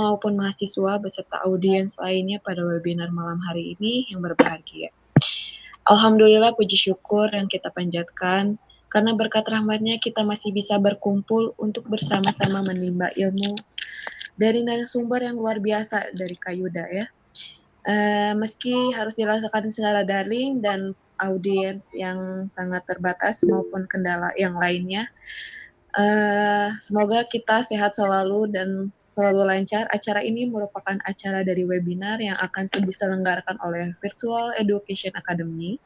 maupun mahasiswa beserta audiens lainnya pada webinar malam hari ini yang berbahagia. Alhamdulillah, puji syukur yang kita panjatkan, karena berkat rahmatnya kita masih bisa berkumpul untuk bersama-sama menimba ilmu dari narasumber yang luar biasa dari Kak Yuda ya. Meski harus dilaksanakan secara daring dan audiens yang sangat terbatas maupun kendala yang lainnya, semoga kita sehat selalu dan selalu lancar. Acara ini merupakan acara dari webinar yang akan diselenggarakan oleh Virtual Education Academy,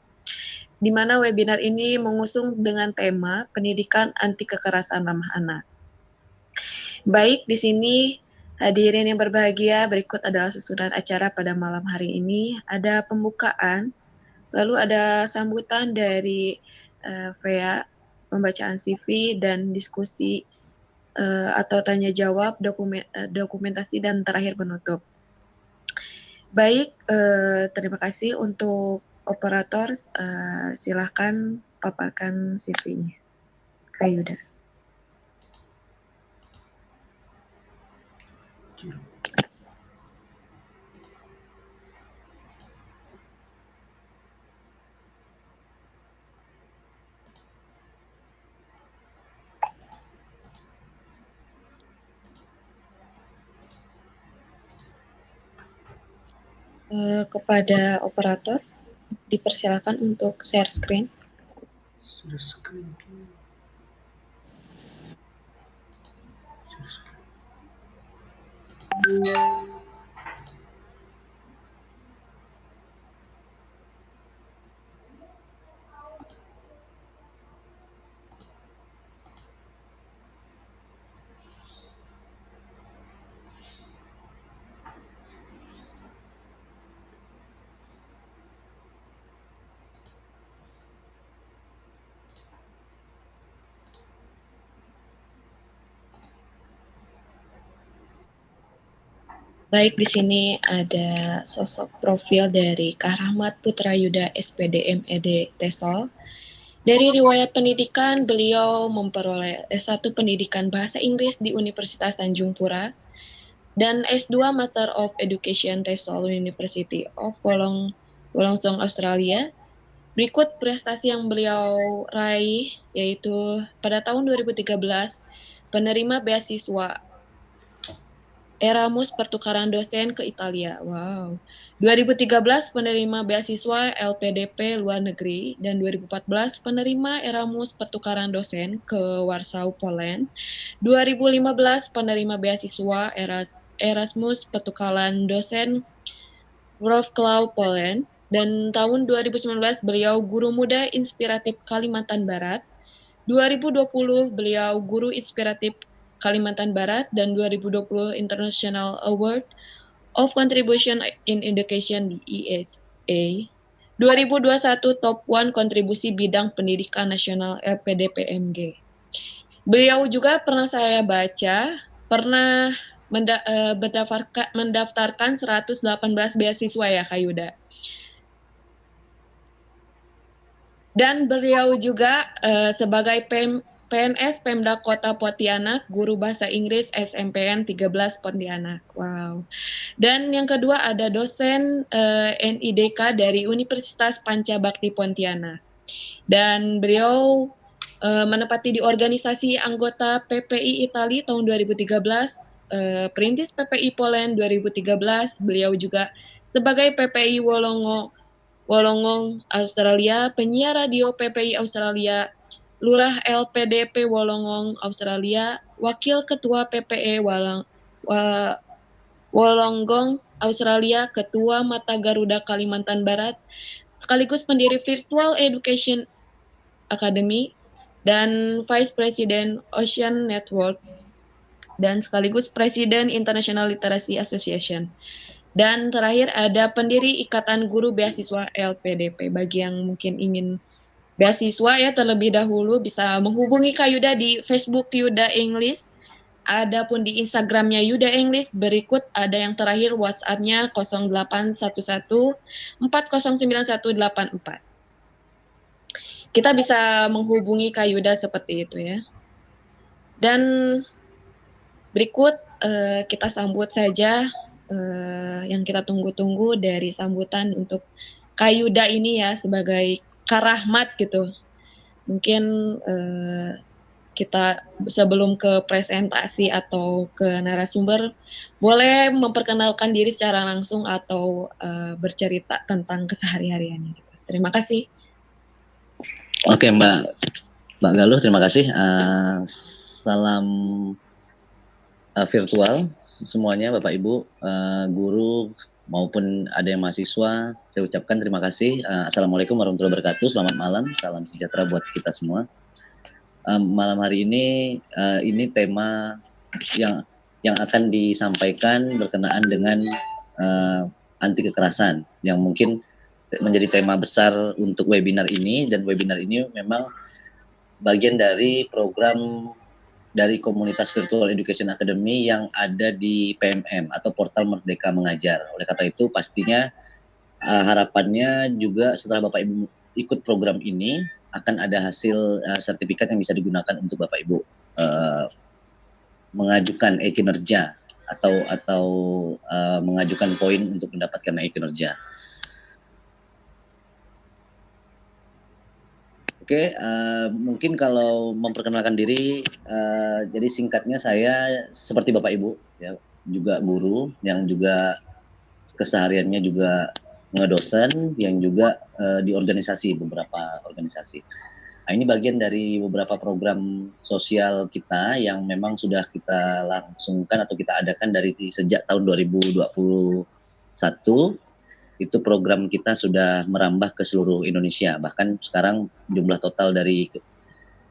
di mana webinar ini mengusung dengan tema pendidikan anti kekerasan ramah anak. Baik, di sini hadirin yang berbahagia, berikut adalah susunan acara pada malam hari ini. Ada pembukaan, lalu ada sambutan dari Vea, pembacaan CV dan diskusi atau tanya jawab, dokumentasi dan terakhir penutup. Baik, terima kasih untuk operator. Silahkan paparkan CV-nya. Kak Yuda. Kepada operator, dipersilakan untuk share screen. Share screen. Share screen. Baik, di sini ada sosok profil dari Kak Rahmat Putra Yuda SPD MED TESOL. Dari riwayat pendidikan, beliau memperoleh S1 Pendidikan Bahasa Inggris di Universitas Tanjung Pura dan S2 Master of Education TESOL University of Wollongong, Australia. Berikut prestasi yang beliau raih, yaitu pada tahun 2013 penerima beasiswa Erasmus pertukaran dosen ke Italia. Wow. 2013 penerima beasiswa LPDP luar negeri dan 2014 penerima Erasmus pertukaran dosen ke Warsaw, Poland. 2015 penerima beasiswa Erasmus pertukaran dosen Wrocław, Poland. Dan tahun 2019 beliau guru muda inspiratif Kalimantan Barat. 2020 beliau guru inspiratif Kalimantan Barat dan 2020 International Award of Contribution in Education di ESA. 2021 Top One kontribusi bidang pendidikan nasional LPDPMG. Beliau juga pernah saya baca, pernah mendaftarkan 118 beasiswa ya Kak Yuda. Dan beliau juga sebagai PNS Pemda Kota Pontianak, guru bahasa Inggris SMPN 13 Pontianak. Wow. Dan yang kedua ada dosen NIDK dari Universitas Pancabakti Pontianak. Dan beliau menempati di organisasi anggota PPI Italia tahun 2013, perintis PPI Poland 2013. Beliau juga sebagai PPI Wollongong, Australia, penyiar radio PPI Australia, Lurah LPDP Wollongong, Australia, Wakil Ketua PPE Wollongong, Australia, Ketua Mata Garuda Kalimantan Barat, sekaligus pendiri Virtual Education Academy, dan Vice President Ocean Network, dan sekaligus Presiden International Literacy Association. Dan terakhir ada pendiri Ikatan Guru Beasiswa LPDP. Bagi yang mungkin ingin beasiswa ya terlebih dahulu bisa menghubungi Kak Yuda di Facebook Yuda English. Adapun di Instagramnya Yuda English, berikut ada yang terakhir WhatsApp-nya 0811 409184. Kita bisa menghubungi Kak Yuda seperti itu ya. Dan berikut kita sambut saja yang kita tunggu-tunggu dari sambutan untuk Kak Yuda ini ya sebagai karahmat gitu. Mungkin kita sebelum ke presentasi atau ke narasumber, boleh memperkenalkan diri secara langsung atau bercerita tentang kesehari-hariannya. Gitu. Terima kasih. Oke Mbak Galuh, terima kasih. Salam virtual semuanya, Bapak Ibu, guru maupun ada yang mahasiswa. Saya ucapkan terima kasih. Assalamualaikum warahmatullahi wabarakatuh. Selamat malam, salam sejahtera buat kita semua. Malam hari ini tema yang akan disampaikan berkenaan dengan anti kekerasan yang mungkin menjadi tema besar untuk webinar ini, dan webinar ini memang bagian dari program dari komunitas Virtual Education Academy yang ada di PMM atau Portal Merdeka Mengajar. Oleh karena itu pastinya harapannya juga setelah Bapak Ibu ikut program ini akan ada hasil sertifikat yang bisa digunakan untuk Bapak Ibu mengajukan e-kinerja atau mengajukan poin untuk mendapatkan e-kinerja. Oke, mungkin kalau memperkenalkan diri, jadi singkatnya saya seperti Bapak Ibu, ya, juga guru yang juga kesehariannya juga ngedosen, yang juga di organisasi, beberapa organisasi. Nah, ini bagian dari beberapa program sosial kita yang memang sudah kita langsungkan atau kita adakan dari sejak tahun 2021. Itu program kita sudah merambah ke seluruh Indonesia. Bahkan sekarang jumlah total dari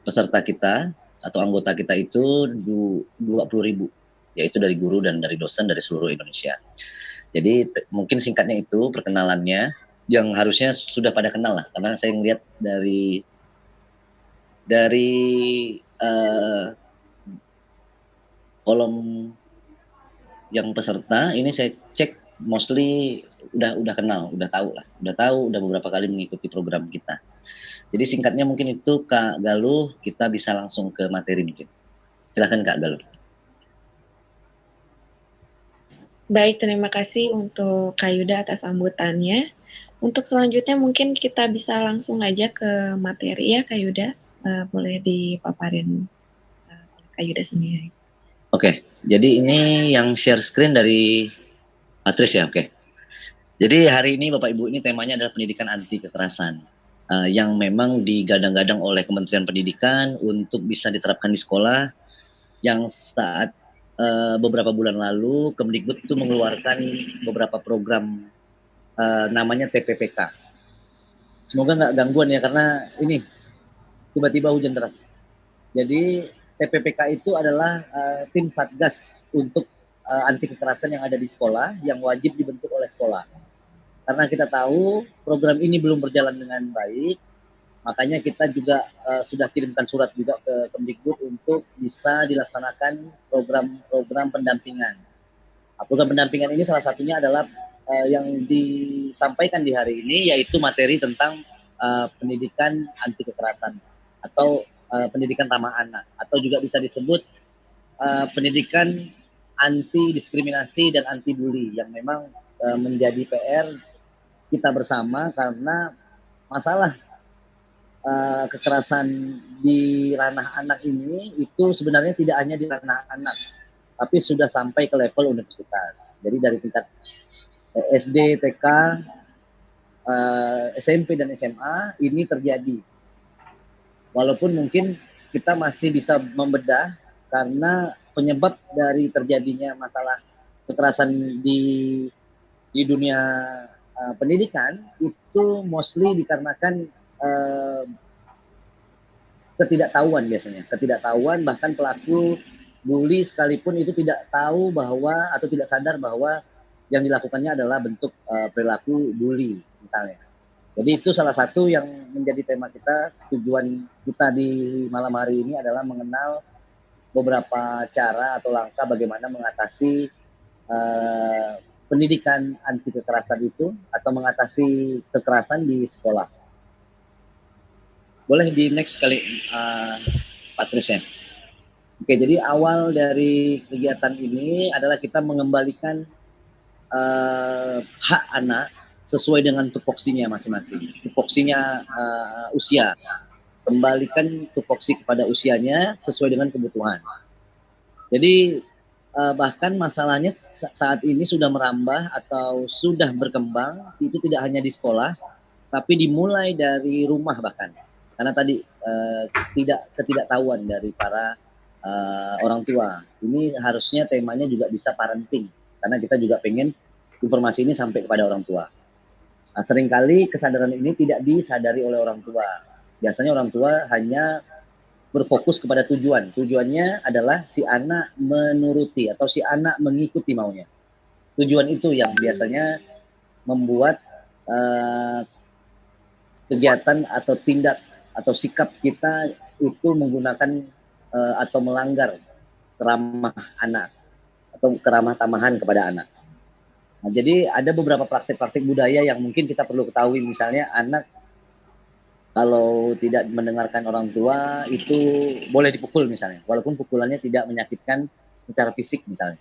peserta kita atau anggota kita itu 20.000, yaitu dari guru dan dari dosen dari seluruh Indonesia. Jadi mungkin singkatnya itu perkenalannya, yang harusnya sudah pada kenal lah, karena saya ngelihat dari kolom yang peserta ini saya cek mostly udah kenal, udah tahu, udah beberapa kali mengikuti program kita. Jadi singkatnya mungkin itu Kak Galuh, kita bisa langsung ke materi mungkin. Silakan Kak Galuh. Baik, terima kasih untuk Kak Yuda atas sambutannya. Untuk selanjutnya mungkin kita bisa langsung aja ke materi ya Kak Yuda. Boleh dipaparin Kak Yuda sendiri. Oke, jadi ini yang share screen dari Patris ya, oke. Jadi hari ini Bapak Ibu, ini temanya adalah pendidikan anti kekerasan. Yang memang digadang-gadang oleh Kementerian Pendidikan untuk bisa diterapkan di sekolah, yang saat beberapa bulan lalu Kemdikbud itu mengeluarkan beberapa program namanya TPPK. Semoga nggak gangguan ya, karena ini tiba-tiba hujan deras. Jadi TPPK itu adalah tim satgas untuk anti kekerasan yang ada di sekolah, yang wajib dibentuk oleh sekolah. Karena kita tahu program ini belum berjalan dengan baik, makanya kita juga sudah kirimkan surat juga ke Kemdikbud untuk bisa dilaksanakan program-program pendampingan. Nah, program pendampingan ini salah satunya adalah yang disampaikan di hari ini, yaitu materi tentang pendidikan anti kekerasan atau pendidikan ramah anak, atau juga bisa disebut pendidikan anti diskriminasi dan anti bully, yang memang menjadi PR kita bersama, karena masalah kekerasan di ranah anak ini itu sebenarnya tidak hanya di ranah anak, tapi sudah sampai ke level universitas. Jadi dari tingkat SD, TK, SMP dan SMA ini terjadi. Walaupun mungkin kita masih bisa membedah, karena penyebab dari terjadinya masalah kekerasan di dunia pendidikan itu mostly dikarenakan ketidaktahuan biasanya. Ketidaktahuan, bahkan pelaku bully sekalipun itu tidak tahu bahwa atau tidak sadar bahwa yang dilakukannya adalah bentuk perilaku bully misalnya. Jadi itu salah satu yang menjadi tema kita. Tujuan kita di malam hari ini adalah mengenal beberapa cara atau langkah bagaimana mengatasi pendidikan anti kekerasan itu, atau mengatasi kekerasan di sekolah. Boleh di next kali Patris ya. Oke, jadi awal dari kegiatan ini adalah kita mengembalikan hak anak sesuai dengan tupoksinya masing-masing. Tupoksinya usia, kembalikan tupoksi kepada usianya sesuai dengan kebutuhan. Jadi bahkan masalahnya saat ini sudah merambah atau sudah berkembang, itu tidak hanya di sekolah, tapi dimulai dari rumah bahkan. Karena tadi ketidaktahuan dari para orang tua. Ini harusnya temanya juga bisa parenting, karena kita juga pengen informasi ini sampai kepada orang tua. Nah, seringkali kesadaran ini tidak disadari oleh orang tua. Biasanya orang tua hanya berfokus kepada tujuan. Tujuannya adalah si anak menuruti atau si anak mengikuti maunya. Tujuan itu yang biasanya membuat kegiatan atau tindak atau sikap kita itu menggunakan atau melanggar keramah anak atau keramah tamahan kepada anak. Nah, jadi ada beberapa praktik-praktik budaya yang mungkin kita perlu ketahui, misalnya anak kalau tidak mendengarkan orang tua itu boleh dipukul misalnya, walaupun pukulannya tidak menyakitkan secara fisik misalnya.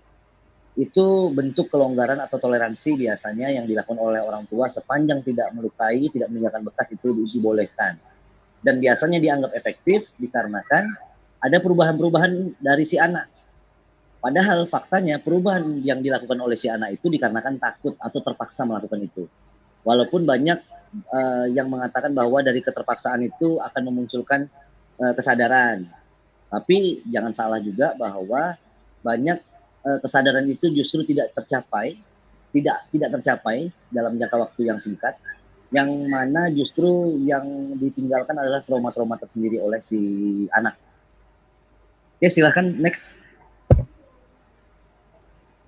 Itu bentuk kelonggaran atau toleransi biasanya yang dilakukan oleh orang tua sepanjang tidak melukai, tidak meninggalkan bekas, itu dibolehkan. Dan biasanya dianggap efektif dikarenakan ada perubahan-perubahan dari si anak. Padahal faktanya perubahan yang dilakukan oleh si anak itu dikarenakan takut atau terpaksa melakukan itu. Walaupun banyak yang mengatakan bahwa dari keterpaksaan itu akan memunculkan kesadaran. Tapi jangan salah juga bahwa banyak kesadaran itu justru tidak tercapai, tidak tercapai dalam jangka waktu yang singkat, yang mana justru yang ditinggalkan adalah trauma-trauma tersendiri oleh si anak. Oke, silahkan next.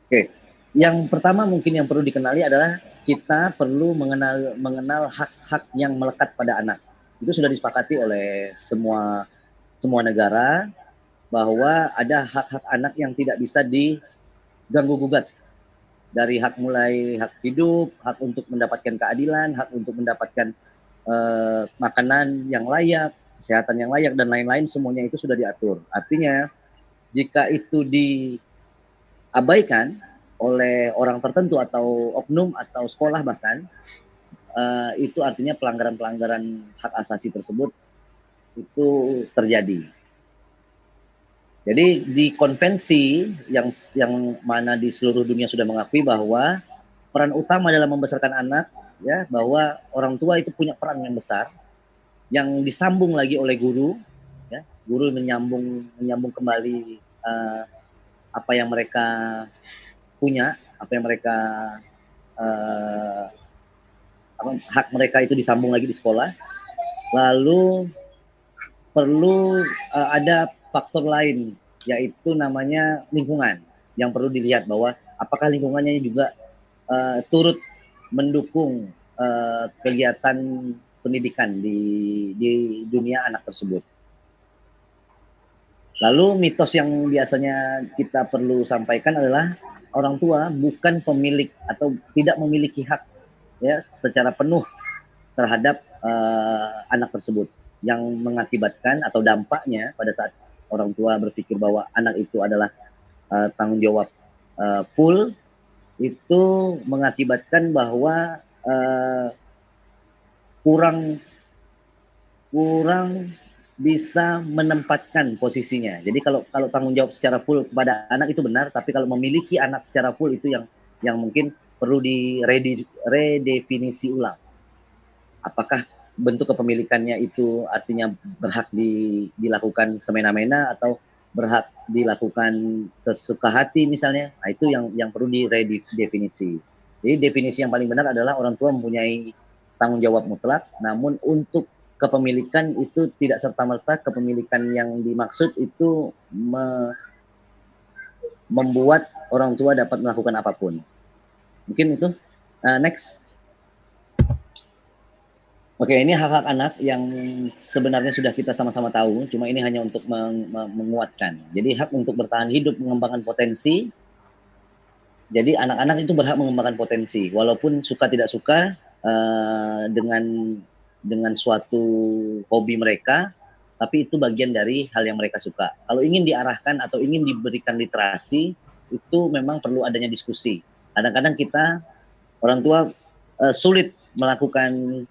Oke, yang pertama mungkin yang perlu dikenali adalah kita perlu mengenal hak-hak yang melekat pada anak. Itu sudah disepakati oleh semua negara, bahwa ada hak-hak anak yang tidak bisa diganggu gugat. Dari hak mulai hak hidup, hak untuk mendapatkan keadilan, hak untuk mendapatkan makanan yang layak, kesehatan yang layak, dan lain-lain, semuanya itu sudah diatur. Artinya jika itu diabaikan oleh orang tertentu atau oknum atau sekolah bahkan, itu artinya pelanggaran-pelanggaran hak asasi tersebut itu terjadi. Jadi di konvensi yang mana di seluruh dunia sudah mengakui bahwa peran utama dalam membesarkan anak, ya, bahwa orang tua itu punya peran yang besar, yang disambung lagi oleh guru, ya, guru menyambung kembali apa yang mereka punya, apa yang mereka hak mereka itu disambung lagi di sekolah. Lalu perlu ada faktor lain, yaitu namanya lingkungan, yang perlu dilihat bahwa apakah lingkungannya juga turut mendukung kegiatan pendidikan di dunia anak tersebut. Lalu mitos yang biasanya kita perlu sampaikan adalah orang tua bukan pemilik atau tidak memiliki hak, ya, secara penuh terhadap anak tersebut, yang mengakibatkan atau dampaknya pada saat orang tua berpikir bahwa anak itu adalah tanggung jawab full, itu mengakibatkan bahwa kurang bisa menempatkan posisinya. Jadi kalau tanggung jawab secara full kepada anak itu benar, tapi kalau memiliki anak secara full itu yang mungkin perlu redefinisi ulang. Apakah bentuk kepemilikannya itu artinya berhak dilakukan semena-mena atau berhak dilakukan sesuka hati misalnya. Nah, itu yang perlu diredefinisi. Jadi definisi yang paling benar adalah orang tua mempunyai tanggung jawab mutlak, namun untuk kepemilikan itu tidak serta-merta kepemilikan yang dimaksud itu membuat orang tua dapat melakukan apapun. Mungkin itu. Next. Oke, ini hak-hak anak yang sebenarnya sudah kita sama-sama tahu, cuma ini hanya untuk menguatkan. Jadi hak untuk bertahan hidup, mengembangkan potensi. Jadi anak-anak itu berhak mengembangkan potensi, walaupun suka tidak suka dengan suatu hobi mereka, tapi itu bagian dari hal yang mereka suka. Kalau ingin diarahkan atau ingin diberikan literasi, itu memang perlu adanya diskusi. Kadang-kadang kita orang tua sulit melakukan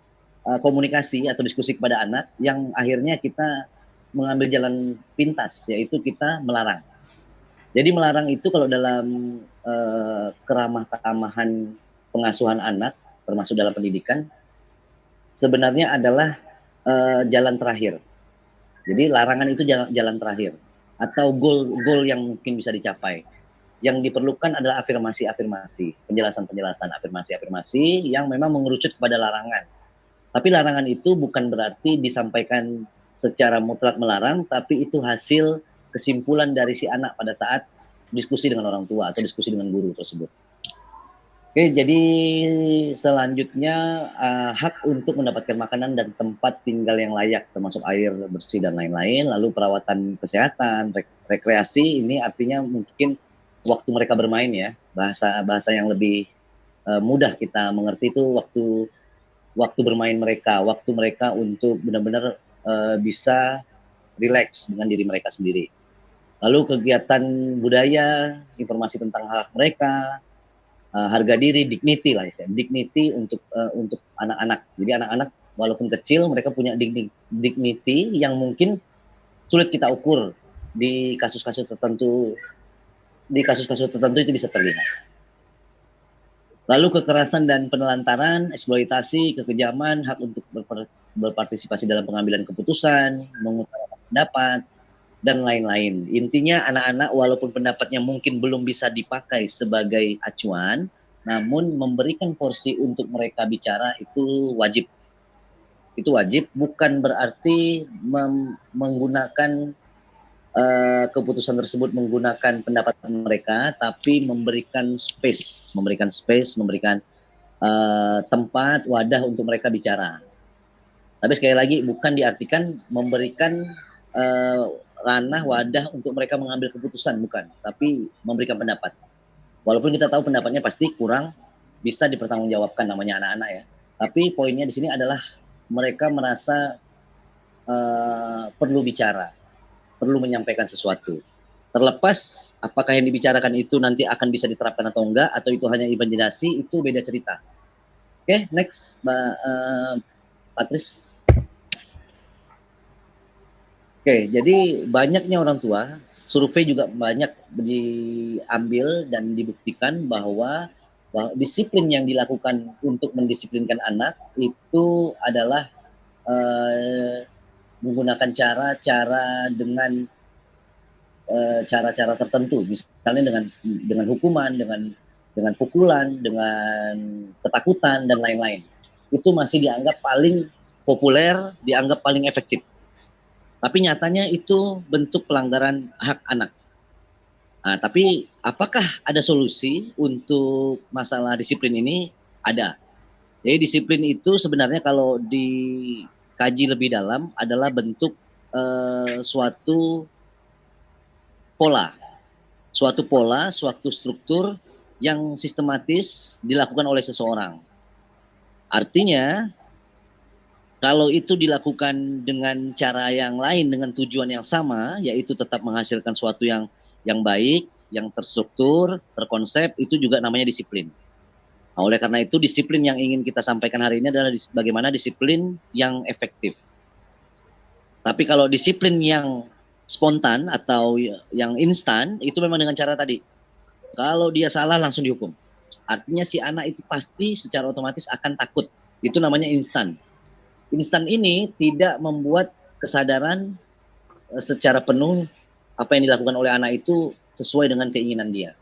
komunikasi atau diskusi kepada anak, yang akhirnya kita mengambil jalan pintas, yaitu kita melarang. Jadi melarang itu kalau dalam keramah-tamahan pengasuhan anak, termasuk dalam pendidikan, sebenarnya adalah jalan terakhir. Jadi larangan itu jalan terakhir atau goal yang mungkin bisa dicapai. Yang diperlukan adalah afirmasi-afirmasi, penjelasan-penjelasan, afirmasi-afirmasi yang memang mengerucut kepada larangan. Tapi larangan itu bukan berarti disampaikan secara mutlak melarang, tapi itu hasil kesimpulan dari si anak pada saat diskusi dengan orang tua atau diskusi dengan guru tersebut. Oke, jadi selanjutnya hak untuk mendapatkan makanan dan tempat tinggal yang layak, termasuk air bersih dan lain-lain. Lalu perawatan kesehatan, rekreasi, ini artinya mungkin waktu mereka bermain ya, bahasa yang lebih mudah kita mengerti itu waktu bermain mereka, waktu mereka untuk benar-benar bisa rileks dengan diri mereka sendiri. Lalu kegiatan budaya, informasi tentang hak mereka, harga diri, dignity lah istilahnya, dignity untuk anak-anak. Jadi anak-anak walaupun kecil mereka punya dignity yang mungkin sulit kita ukur di kasus-kasus tertentu. Di kasus-kasus tertentu itu bisa terlihat. Lalu kekerasan dan penelantaran, eksploitasi, kekejaman, hak untuk berpartisipasi dalam pengambilan keputusan, mengutarakan pendapat, dan lain-lain. Intinya anak-anak walaupun pendapatnya mungkin belum bisa dipakai sebagai acuan, namun memberikan porsi untuk mereka bicara itu wajib. Itu wajib, bukan berarti menggunakan keputusan tersebut menggunakan pendapat mereka, tapi memberikan space, memberikan tempat, wadah untuk mereka bicara. Tapi sekali lagi bukan diartikan memberikan ranah, wadah untuk mereka mengambil keputusan, bukan, tapi memberikan pendapat. Walaupun kita tahu pendapatnya pasti kurang bisa dipertanggungjawabkan, namanya anak-anak ya. Tapi poinnya di sini adalah mereka merasa perlu bicara, perlu menyampaikan sesuatu. Terlepas apakah yang dibicarakan itu nanti akan bisa diterapkan atau enggak, atau itu hanya imajinasi, itu beda cerita. Oke, next, Mbak Patris. Oke, jadi banyaknya orang tua, survei juga banyak diambil dan dibuktikan bahwa disiplin yang dilakukan untuk mendisiplinkan anak itu adalah menggunakan cara-cara dengan cara-cara tertentu, misalnya dengan hukuman, dengan pukulan, dengan ketakutan dan lain-lain. Itu masih dianggap paling populer, dianggap paling efektif. Tapi nyatanya itu bentuk pelanggaran hak anak. Nah, tapi apakah ada solusi untuk masalah disiplin ini? Ada. Jadi disiplin itu sebenarnya kalau dikaji lebih dalam adalah bentuk suatu pola, suatu struktur yang sistematis dilakukan oleh seseorang. Artinya kalau itu dilakukan dengan cara yang lain, dengan tujuan yang sama, yaitu tetap menghasilkan sesuatu yang baik, yang terstruktur, terkonsep, itu juga namanya disiplin. Nah, oleh karena itu, disiplin yang ingin kita sampaikan hari ini adalah bagaimana disiplin yang efektif. Tapi kalau disiplin yang spontan atau yang instan, itu memang dengan cara tadi. Kalau dia salah, langsung dihukum. Artinya si anak itu pasti secara otomatis akan takut. Itu namanya instan. Instan ini tidak membuat kesadaran secara penuh apa yang dilakukan oleh anak itu sesuai dengan keinginan dia.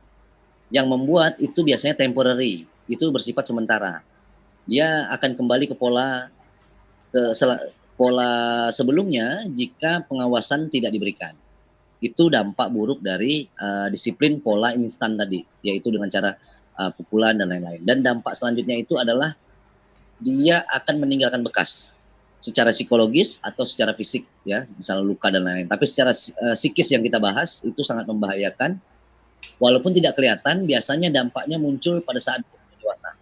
Yang membuat itu biasanya temporary, itu bersifat sementara. Dia akan kembali ke pola sebelumnya jika pengawasan tidak diberikan. Itu dampak buruk dari disiplin pola instan tadi, yaitu dengan cara pukulan dan lain-lain. Dan dampak selanjutnya itu adalah dia akan meninggalkan bekas secara psikologis atau secara fisik ya, misalnya luka dan lain-lain. Tapi secara psikis yang kita bahas itu sangat membahayakan. Walaupun tidak kelihatan, biasanya dampaknya muncul pada saat dewasa.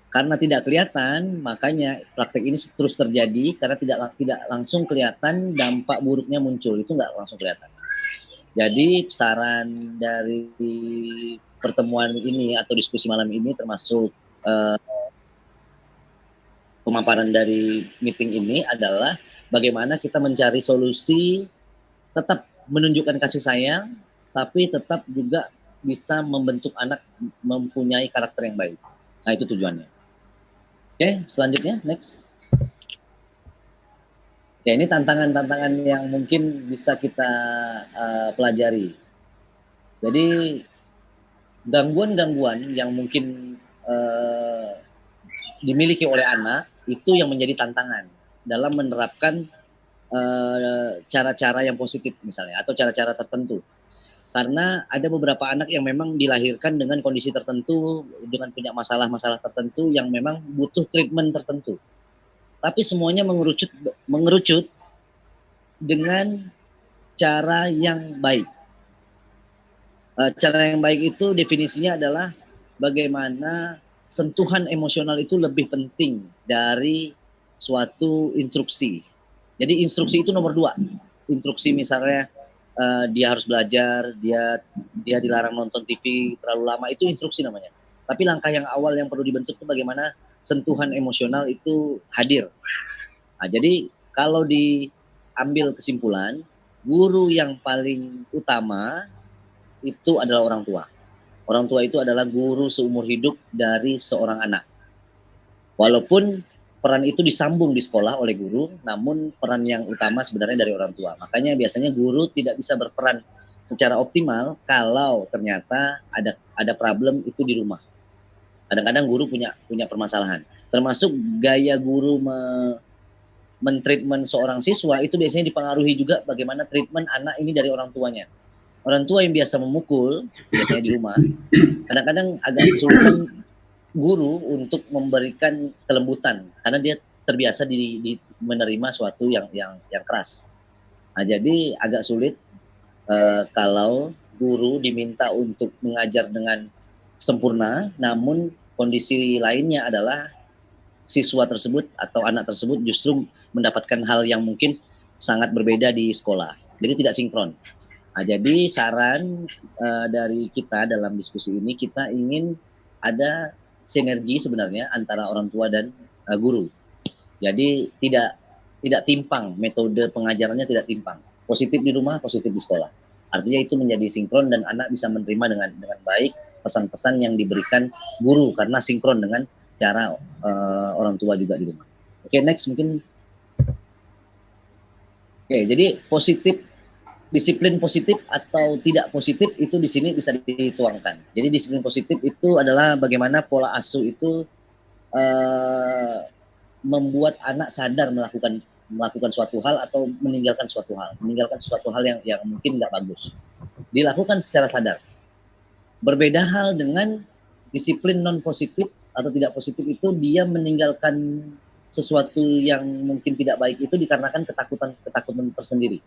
Karena tidak kelihatan, makanya praktek ini terus terjadi karena tidak langsung kelihatan dampak buruknya muncul, itu nggak langsung kelihatan. Jadi saran dari pertemuan ini atau diskusi malam ini termasuk pemaparan dari meeting ini adalah bagaimana kita mencari solusi tetap menunjukkan kasih sayang, tapi tetap juga bisa membentuk anak mempunyai karakter yang baik. Nah itu tujuannya. Oke, selanjutnya next. Ya ini tantangan-tantangan yang mungkin bisa kita pelajari. Jadi gangguan-gangguan yang mungkin dimiliki oleh anak itu yang menjadi tantangan dalam menerapkan cara-cara yang positif misalnya atau cara-cara tertentu. Karena ada beberapa anak yang memang dilahirkan dengan kondisi tertentu, dengan punya masalah-masalah tertentu yang memang butuh treatment tertentu. Tapi semuanya mengerucut dengan cara yang baik. Cara yang baik itu definisinya adalah bagaimana sentuhan emosional itu lebih penting dari suatu instruksi. Jadi instruksi itu nomor 2. Instruksi misalnya dia harus belajar, dia dilarang nonton TV terlalu lama, itu instruksi namanya. Tapi langkah yang awal yang perlu dibentuk itu bagaimana sentuhan emosional itu hadir. Nah, jadi kalau diambil kesimpulan, guru yang paling utama itu adalah orang tua. Orang tua itu adalah guru seumur hidup dari seorang anak. Walaupun peran itu disambung di sekolah oleh guru, namun peran yang utama sebenarnya dari orang tua. Makanya biasanya guru tidak bisa berperan secara optimal kalau ternyata ada problem itu di rumah. Kadang-kadang guru punya permasalahan. Termasuk gaya guru mentreatment seorang siswa itu biasanya dipengaruhi juga bagaimana treatment anak ini dari orang tuanya. Orang tua yang biasa memukul, biasanya di rumah, kadang-kadang agak kesulitan guru untuk memberikan kelembutan karena dia terbiasa menerima suatu yang keras. Nah, jadi agak sulit kalau guru diminta untuk mengajar dengan sempurna, namun kondisi lainnya adalah siswa tersebut atau anak tersebut justru mendapatkan hal yang mungkin sangat berbeda di sekolah. Jadi tidak sinkron. Nah, jadi saran dari kita dalam diskusi ini, kita ingin ada sinergi sebenarnya antara orang tua dan guru. Jadi tidak timpang, metode pengajarannya tidak timpang. Positif di rumah, positif di sekolah. Artinya itu menjadi sinkron dan anak bisa menerima dengan baik pesan-pesan yang diberikan guru karena sinkron dengan cara orang tua juga di rumah. Oke, next mungkin. Oke, jadi disiplin positif atau tidak positif itu di sini bisa dituangkan. Jadi disiplin positif itu adalah bagaimana pola asuh itu membuat anak sadar melakukan suatu hal atau meninggalkan suatu hal yang mungkin nggak bagus. Dilakukan secara sadar. Berbeda hal dengan disiplin non positif atau tidak positif itu dia meninggalkan sesuatu yang mungkin tidak baik itu dikarenakan ketakutan tersendiri,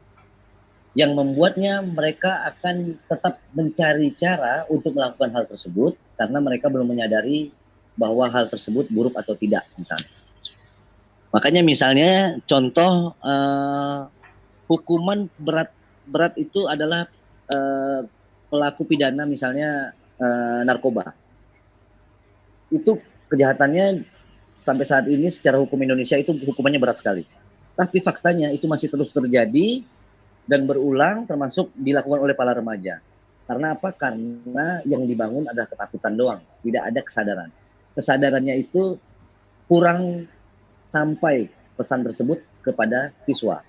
yang membuatnya mereka akan tetap mencari cara untuk melakukan hal tersebut karena mereka belum menyadari bahwa hal tersebut buruk atau tidak misalnya. Makanya misalnya contoh hukuman berat itu adalah pelaku pidana misalnya narkoba. Itu kejahatannya sampai saat ini secara hukum Indonesia itu hukumannya berat sekali. Tapi faktanya itu masih terus terjadi dan berulang, termasuk dilakukan oleh para remaja. Karena apa? Karena yang dibangun adalah ketakutan doang, tidak ada kesadaran. Kesadarannya itu kurang sampai pesan tersebut kepada siswa.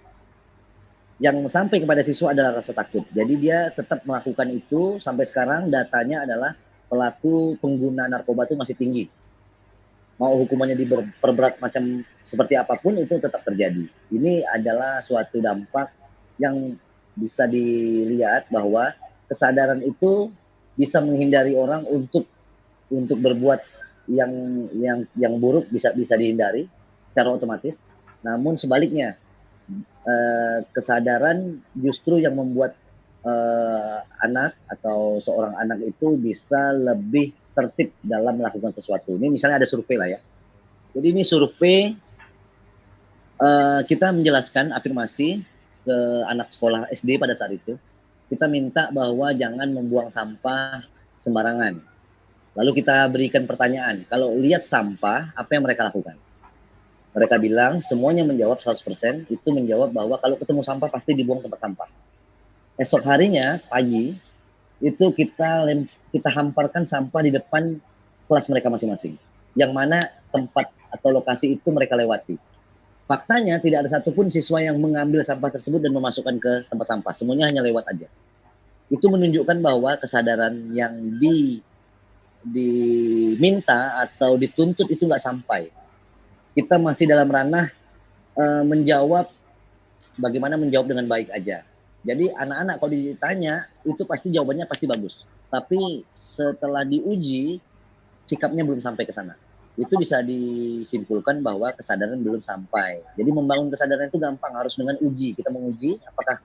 Yang sampai kepada siswa adalah rasa takut. Jadi dia tetap melakukan itu sampai sekarang. Datanya adalah pelaku pengguna narkoba itu masih tinggi. Mau hukumannya diperberat macam seperti apapun itu tetap terjadi. Ini adalah suatu dampak yang bisa dilihat bahwa kesadaran itu bisa menghindari orang untuk berbuat yang buruk bisa dihindari secara otomatis. Namun sebaliknya kesadaran justru yang membuat anak atau seorang anak itu bisa lebih tertib dalam melakukan sesuatu. Ini misalnya ada survei lah ya. Jadi ini survei kita menjelaskan afirmasi ke anak sekolah SD pada saat itu. Kita minta bahwa jangan membuang sampah sembarangan. Lalu kita berikan pertanyaan, kalau lihat sampah, apa yang mereka lakukan? Mereka bilang, semuanya menjawab 100%, itu menjawab bahwa kalau ketemu sampah pasti dibuang tempat sampah. Esok harinya, pagi, itu kita hamparkan sampah di depan kelas mereka masing-masing. Yang mana tempat atau lokasi itu mereka lewati. Faktanya tidak ada satupun siswa yang mengambil sampah tersebut dan memasukkan ke tempat sampah. Semuanya hanya lewat aja. Itu menunjukkan bahwa kesadaran yang diminta atau dituntut itu nggak sampai. Kita masih dalam ranah menjawab, bagaimana menjawab dengan baik aja. Jadi anak-anak kalau ditanya itu pasti jawabannya pasti bagus. Tapi setelah diuji sikapnya belum sampai ke sana. Itu bisa disimpulkan bahwa kesadaran belum sampai. Jadi membangun kesadaran itu gampang, harus dengan uji. Kita menguji apakah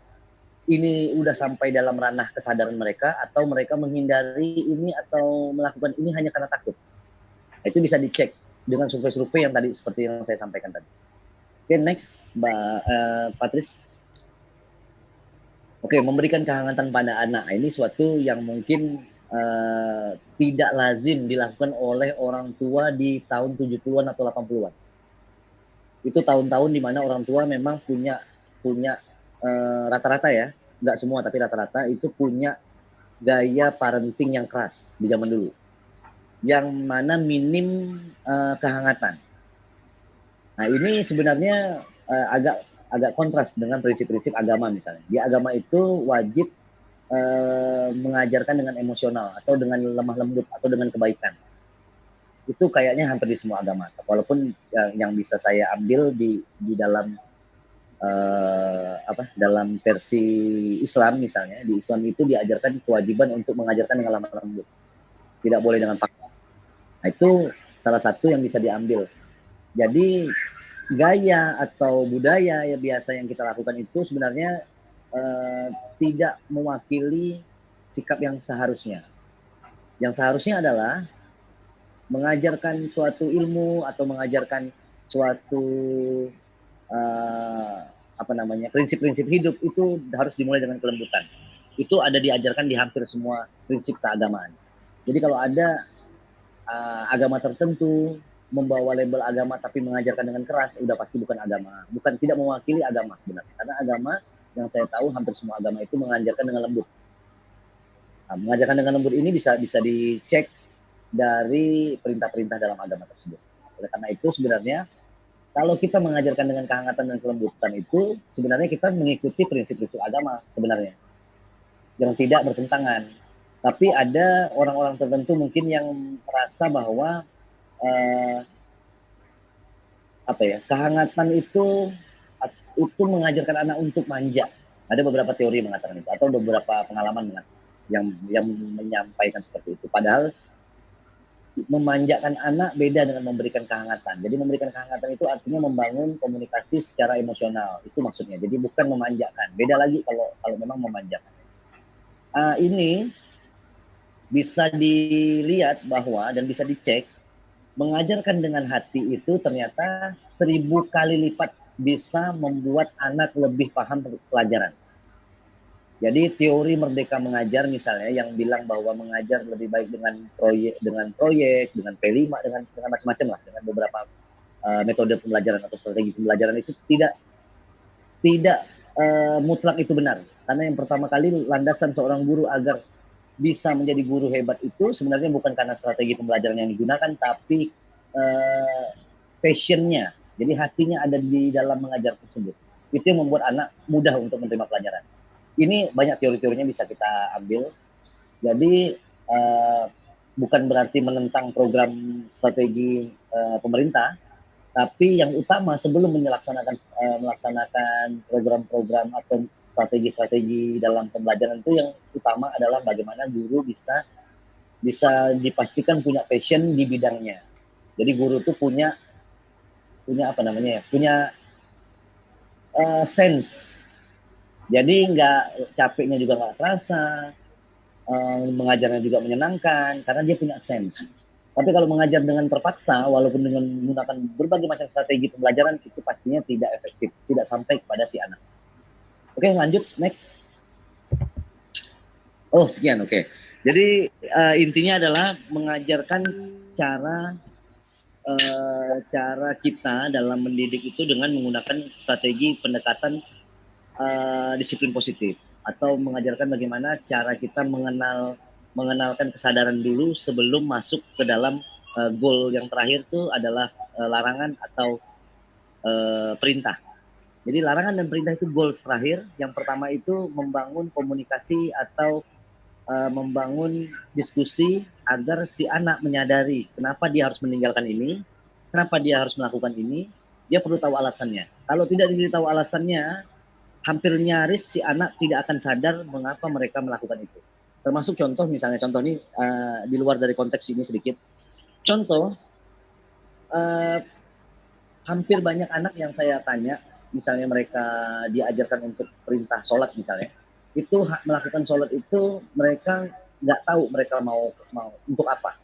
ini udah sampai dalam ranah kesadaran mereka atau mereka menghindari ini atau melakukan ini hanya karena takut. Itu bisa dicek dengan survei-survei yang tadi seperti yang saya sampaikan tadi. Oke, next, Mbak Patris. Oke, memberikan kehangatan pada anak. Ini suatu yang mungkin tidak lazim dilakukan oleh orang tua di tahun 70-an atau 80-an. Itu tahun-tahun di mana orang tua memang punya rata-rata ya, nggak semua tapi rata-rata itu punya gaya parenting yang keras di zaman dulu. Yang mana minim kehangatan. Nah, ini sebenarnya agak kontras dengan prinsip-prinsip agama misalnya. Di agama itu wajib mengajarkan dengan emosional atau dengan lemah lembut atau dengan kebaikan. Itu kayaknya hampir di semua agama. Walaupun yang bisa saya ambil di dalam dalam versi Islam misalnya, di Islam itu diajarkan kewajiban untuk mengajarkan dengan lemah lembut. Tidak boleh dengan paksa. Nah, itu salah satu yang bisa diambil. Jadi gaya atau budaya yang biasa yang kita lakukan itu sebenarnya tidak mewakili sikap yang seharusnya. Yang seharusnya adalah mengajarkan suatu ilmu atau mengajarkan suatu prinsip-prinsip hidup itu harus dimulai dengan kelembutan. Itu ada diajarkan di hampir semua prinsip keagamaan. Jadi kalau ada agama tertentu membawa label agama tapi mengajarkan dengan keras, udah pasti bukan agama, tidak mewakili agama sebenarnya. Karena agama yang saya tahu hampir semua agama itu mengajarkan dengan lembut. Nah, mengajarkan dengan lembut ini bisa dicek dari perintah-perintah dalam agama tersebut. Oleh karena itu sebenarnya kalau kita mengajarkan dengan kehangatan dan kelembutan itu sebenarnya kita mengikuti prinsip-prinsip agama sebenarnya yang tidak bertentangan. Tapi ada orang-orang tertentu mungkin yang merasa bahwa kehangatan itu mengajarkan anak untuk manja. Ada beberapa teori mengatakan itu atau beberapa pengalaman yang menyampaikan seperti itu. Padahal memanjakan anak beda dengan memberikan kehangatan. Jadi memberikan kehangatan itu artinya membangun komunikasi secara emosional. Itu maksudnya. Jadi bukan memanjakan. Beda lagi kalau memang memanjakan. Ini bisa dilihat bahwa dan bisa dicek, mengajarkan dengan hati itu ternyata 1000 kali lipat bisa membuat anak lebih paham pelajaran. Jadi teori merdeka mengajar misalnya yang bilang bahwa mengajar lebih baik dengan proyek, dengan P5, dengan macam-macam lah, dengan beberapa metode pembelajaran atau strategi pembelajaran itu tidak mutlak itu benar. Karena yang pertama kali landasan seorang guru agar bisa menjadi guru hebat itu sebenarnya bukan karena strategi pembelajaran yang digunakan, tapi passionnya. Jadi hatinya ada di dalam mengajar tersebut. Itu yang membuat anak mudah untuk menerima pelajaran. Ini banyak teori-teorinya bisa kita ambil. Jadi bukan berarti menentang program strategi pemerintah, tapi yang utama sebelum melaksanakan program-program atau strategi-strategi dalam pembelajaran itu yang utama adalah bagaimana guru bisa dipastikan punya passion di bidangnya. Jadi guru itu punya sense. Jadi nggak capeknya juga nggak terasa, mengajarnya juga menyenangkan karena dia punya sense. Tapi kalau mengajar dengan terpaksa, walaupun dengan menggunakan berbagai macam strategi pembelajaran, itu pastinya tidak efektif, tidak sampai kepada si anak. Oke, lanjut, next. Oh, sekian, oke. Jadi intinya adalah mengajarkan cara cara kita dalam mendidik itu dengan menggunakan strategi pendekatan disiplin positif atau mengajarkan bagaimana cara kita mengenalkan kesadaran dulu sebelum masuk ke dalam goal yang terakhir itu adalah larangan atau perintah. Jadi larangan dan perintah itu goals terakhir. Yang pertama itu membangun komunikasi atau membangun diskusi agar si anak menyadari kenapa dia harus meninggalkan ini, kenapa dia harus melakukan ini, dia perlu tahu alasannya. Kalau tidak diberitahu alasannya, hampir nyaris si anak tidak akan sadar mengapa mereka melakukan itu. Termasuk contoh, misalnya contoh ini di luar dari konteks ini sedikit. Contoh, hampir banyak anak yang saya tanya, misalnya mereka diajarkan untuk perintah sholat misalnya, itu melakukan sholat itu mereka nggak tahu mereka mau untuk apa.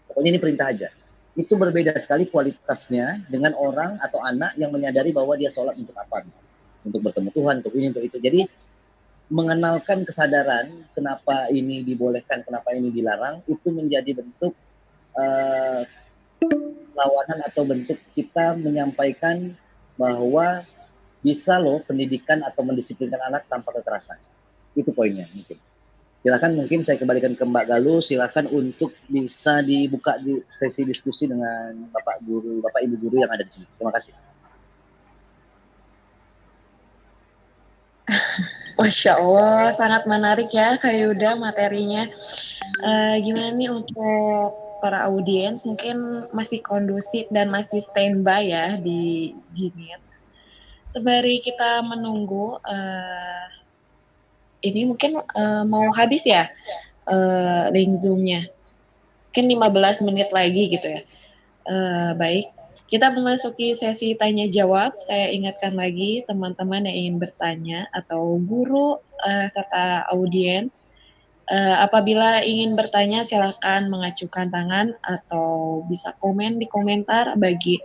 Pokoknya ini perintah aja. Itu berbeda sekali kualitasnya dengan orang atau anak yang menyadari bahwa dia sholat untuk apa, misalnya. Untuk bertemu Tuhan, untuk ini, untuk itu. Jadi mengenalkan kesadaran kenapa ini dibolehkan, kenapa ini dilarang, itu menjadi bentuk lawanan atau bentuk kita menyampaikan bahwa bisa loh pendidikan atau mendisiplinkan anak tanpa kekerasan. Itu poinnya mungkin. Silakan, mungkin saya kembalikan ke Mbak Galuh. Silakan untuk bisa dibuka di sesi diskusi dengan Bapak Guru, Bapak Ibu Guru yang ada di sini. Terima kasih. Masya Allah, sangat menarik ya Kak Yuda materinya. Gimana nih untuk para audiens, mungkin masih kondusif dan masih standby ya di Gmeet. Sembari kita menunggu, ini mungkin mau habis ya link Zoom-nya. Mungkin 15 menit lagi gitu ya. Baik, kita memasuki sesi tanya jawab. Saya ingatkan lagi teman-teman yang ingin bertanya atau guru serta audiens, apabila ingin bertanya silakan mengacukan tangan atau bisa komen di komentar bagi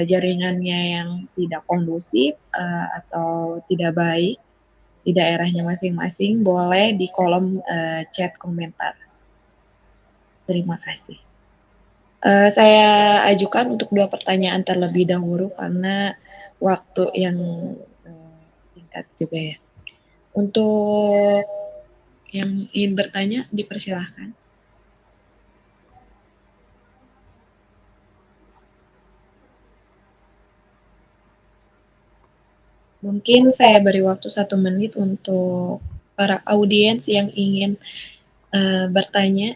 jaringannya yang tidak kondusif atau tidak baik di daerahnya masing-masing, boleh di kolom chat komentar. Terima kasih. Saya ajukan untuk 2 pertanyaan terlebih dahulu karena waktu yang singkat juga ya. Untuk yang ingin bertanya dipersilahkan. Mungkin saya beri waktu 1 menit untuk para audiens yang ingin bertanya.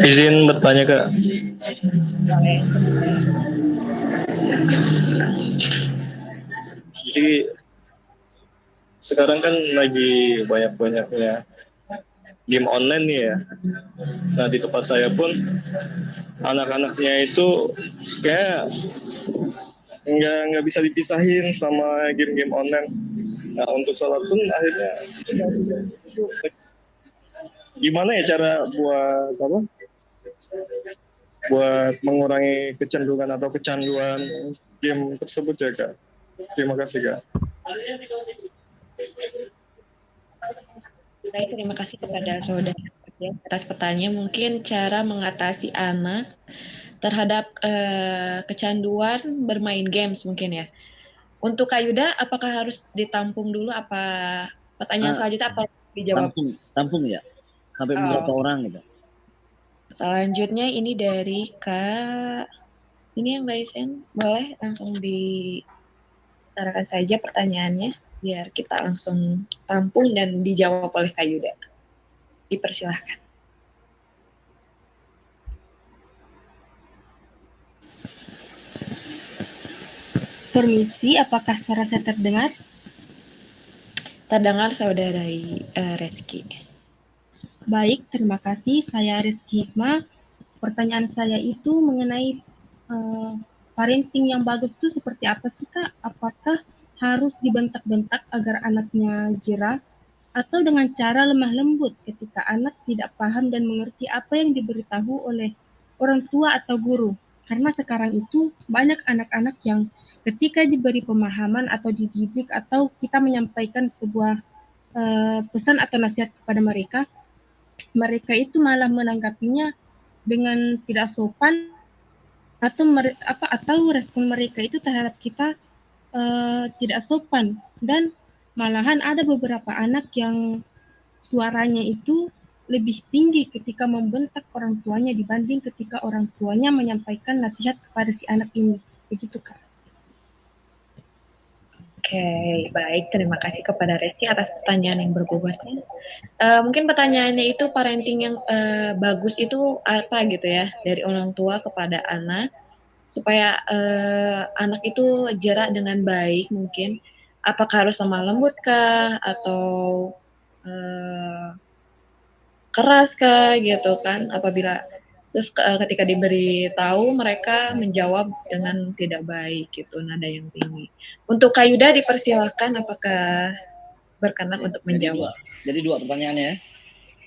Izin bertanya Kak. Boleh. Jadi sekarang kan lagi banyak-banyaknya game online nih ya. Nah di tempat saya pun anak-anaknya itu kayak nggak bisa dipisahin sama game-game online. Nah untuk sholat pun akhirnya gimana ya cara buat mengurangi kecenderungan atau kecanduan game tersebut ya Kak. Terima kasih Kak. Baik, terima kasih kepada saudara atas pertanyaan. Mungkin cara mengatasi anak terhadap kecanduan bermain games mungkin ya. Untuk Kak Yuda, apakah harus ditampung dulu apa pertanyaan selanjutnya atau dijawab? Tampung ya, sampai beberapa orang gitu. Selanjutnya ini dari Kak, ini yang Daisen, boleh langsung ditarakan saja pertanyaannya biar kita langsung tampung dan dijawab oleh Kak Yuda. Dipersilahkan. Permisi, apakah suara saya terdengar? Terdengar saudara Reski. Baik, terima kasih. Saya Rizky Hikmah. Pertanyaan saya itu mengenai parenting yang bagus itu seperti apa sih, Kak? Apakah harus dibentak-bentak agar anaknya jerah? Atau dengan cara lemah lembut ketika anak tidak paham dan mengerti apa yang diberitahu oleh orang tua atau guru? Karena sekarang itu banyak anak-anak yang ketika diberi pemahaman atau dididik atau kita menyampaikan sebuah pesan atau nasihat kepada mereka, mereka itu malah menanggapinya dengan tidak sopan atau respon mereka itu terhadap kita tidak sopan, dan malahan ada beberapa anak yang suaranya itu lebih tinggi ketika membentak orang tuanya dibanding ketika orang tuanya menyampaikan nasihat kepada si anak ini. Begitu, Kak. Oke, baik. Terima kasih kepada Reski atas pertanyaan yang berbobotnya. Mungkin pertanyaannya itu parenting yang bagus itu apa gitu ya, dari orang tua kepada anak, supaya anak itu jarak dengan baik mungkin. Apakah harus lemah lembut kah, atau keras kah gitu kan, apabila terus ketika diberi tahu mereka menjawab dengan tidak baik gitu, nada yang tinggi. Untuk Kak Yuda dipersilahkan, apakah berkenan untuk menjawab? Jadi dua pertanyaannya.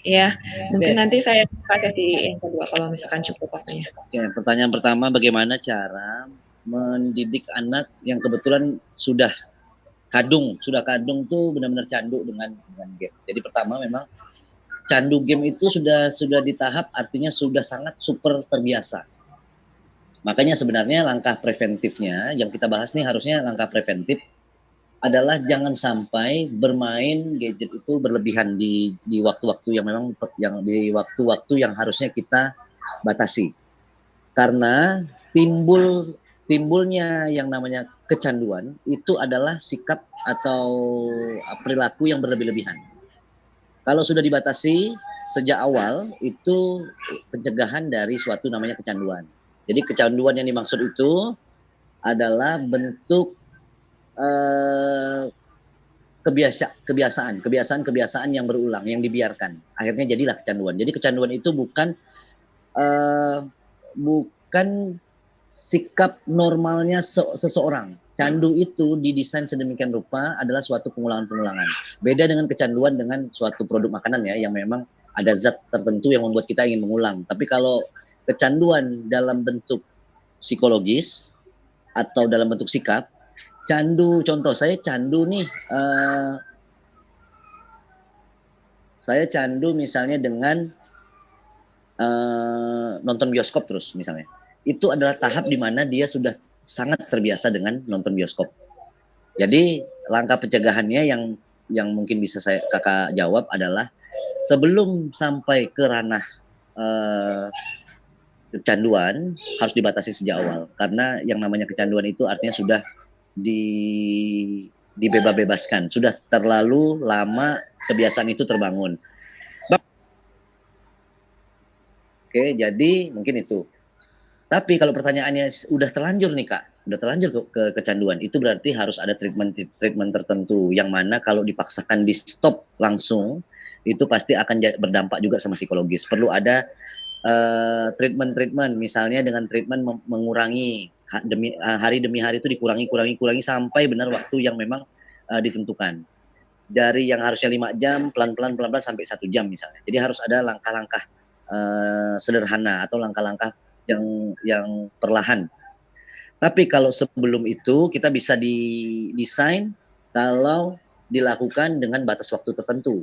Ya, mungkin nanti saya kasih di yang kedua kalau misalkan cukup waktunya. Oke, pertanyaan pertama, bagaimana cara mendidik anak yang kebetulan sudah kadung tuh benar-benar candu dengan game. Jadi pertama memang candu game itu sudah di tahap artinya sudah sangat super terbiasa. Makanya sebenarnya langkah preventifnya yang kita bahas nih, harusnya langkah preventif adalah jangan sampai bermain gadget itu berlebihan di waktu-waktu yang memang yang di waktu-waktu yang harusnya kita batasi. Karena timbulnya yang namanya kecanduan itu adalah sikap atau perilaku yang berlebih-lebihan. Kalau sudah dibatasi sejak awal, itu pencegahan dari suatu namanya kecanduan. Jadi kecanduan yang dimaksud itu adalah bentuk kebiasaan yang berulang, yang dibiarkan. Akhirnya jadilah kecanduan. Jadi kecanduan itu bukan sikap normalnya seseorang. Candu itu didesain sedemikian rupa adalah suatu pengulangan-pengulangan. Beda dengan kecanduan dengan suatu produk makanan ya, yang memang ada zat tertentu yang membuat kita ingin mengulang. Tapi kalau kecanduan dalam bentuk psikologis atau dalam bentuk sikap, candu, contoh saya candu nih, saya candu misalnya dengan nonton bioskop terus misalnya. Itu adalah tahap di mana dia sudah sangat terbiasa dengan nonton bioskop. Jadi langkah pencegahannya yang mungkin bisa kakak jawab adalah sebelum sampai ke ranah kecanduan harus dibatasi sejak awal, karena yang namanya kecanduan itu artinya sudah dibebaskan, sudah terlalu lama kebiasaan itu terbangun. Oke, jadi mungkin itu. Tapi kalau pertanyaannya udah terlanjur nih Kak, udah terlanjur ke kecanduan, itu berarti harus ada treatment tertentu, yang mana kalau dipaksakan di stop langsung, itu pasti akan berdampak juga sama psikologis. Perlu ada treatment, misalnya dengan treatment mengurangi hari demi hari itu dikurangi sampai benar waktu yang memang ditentukan. Dari yang harusnya 5 jam, pelan-pelan sampai 1 jam misalnya. Jadi harus ada langkah-langkah sederhana atau langkah-langkah yang perlahan. Tapi kalau sebelum itu kita bisa didesain kalau dilakukan dengan batas waktu tertentu.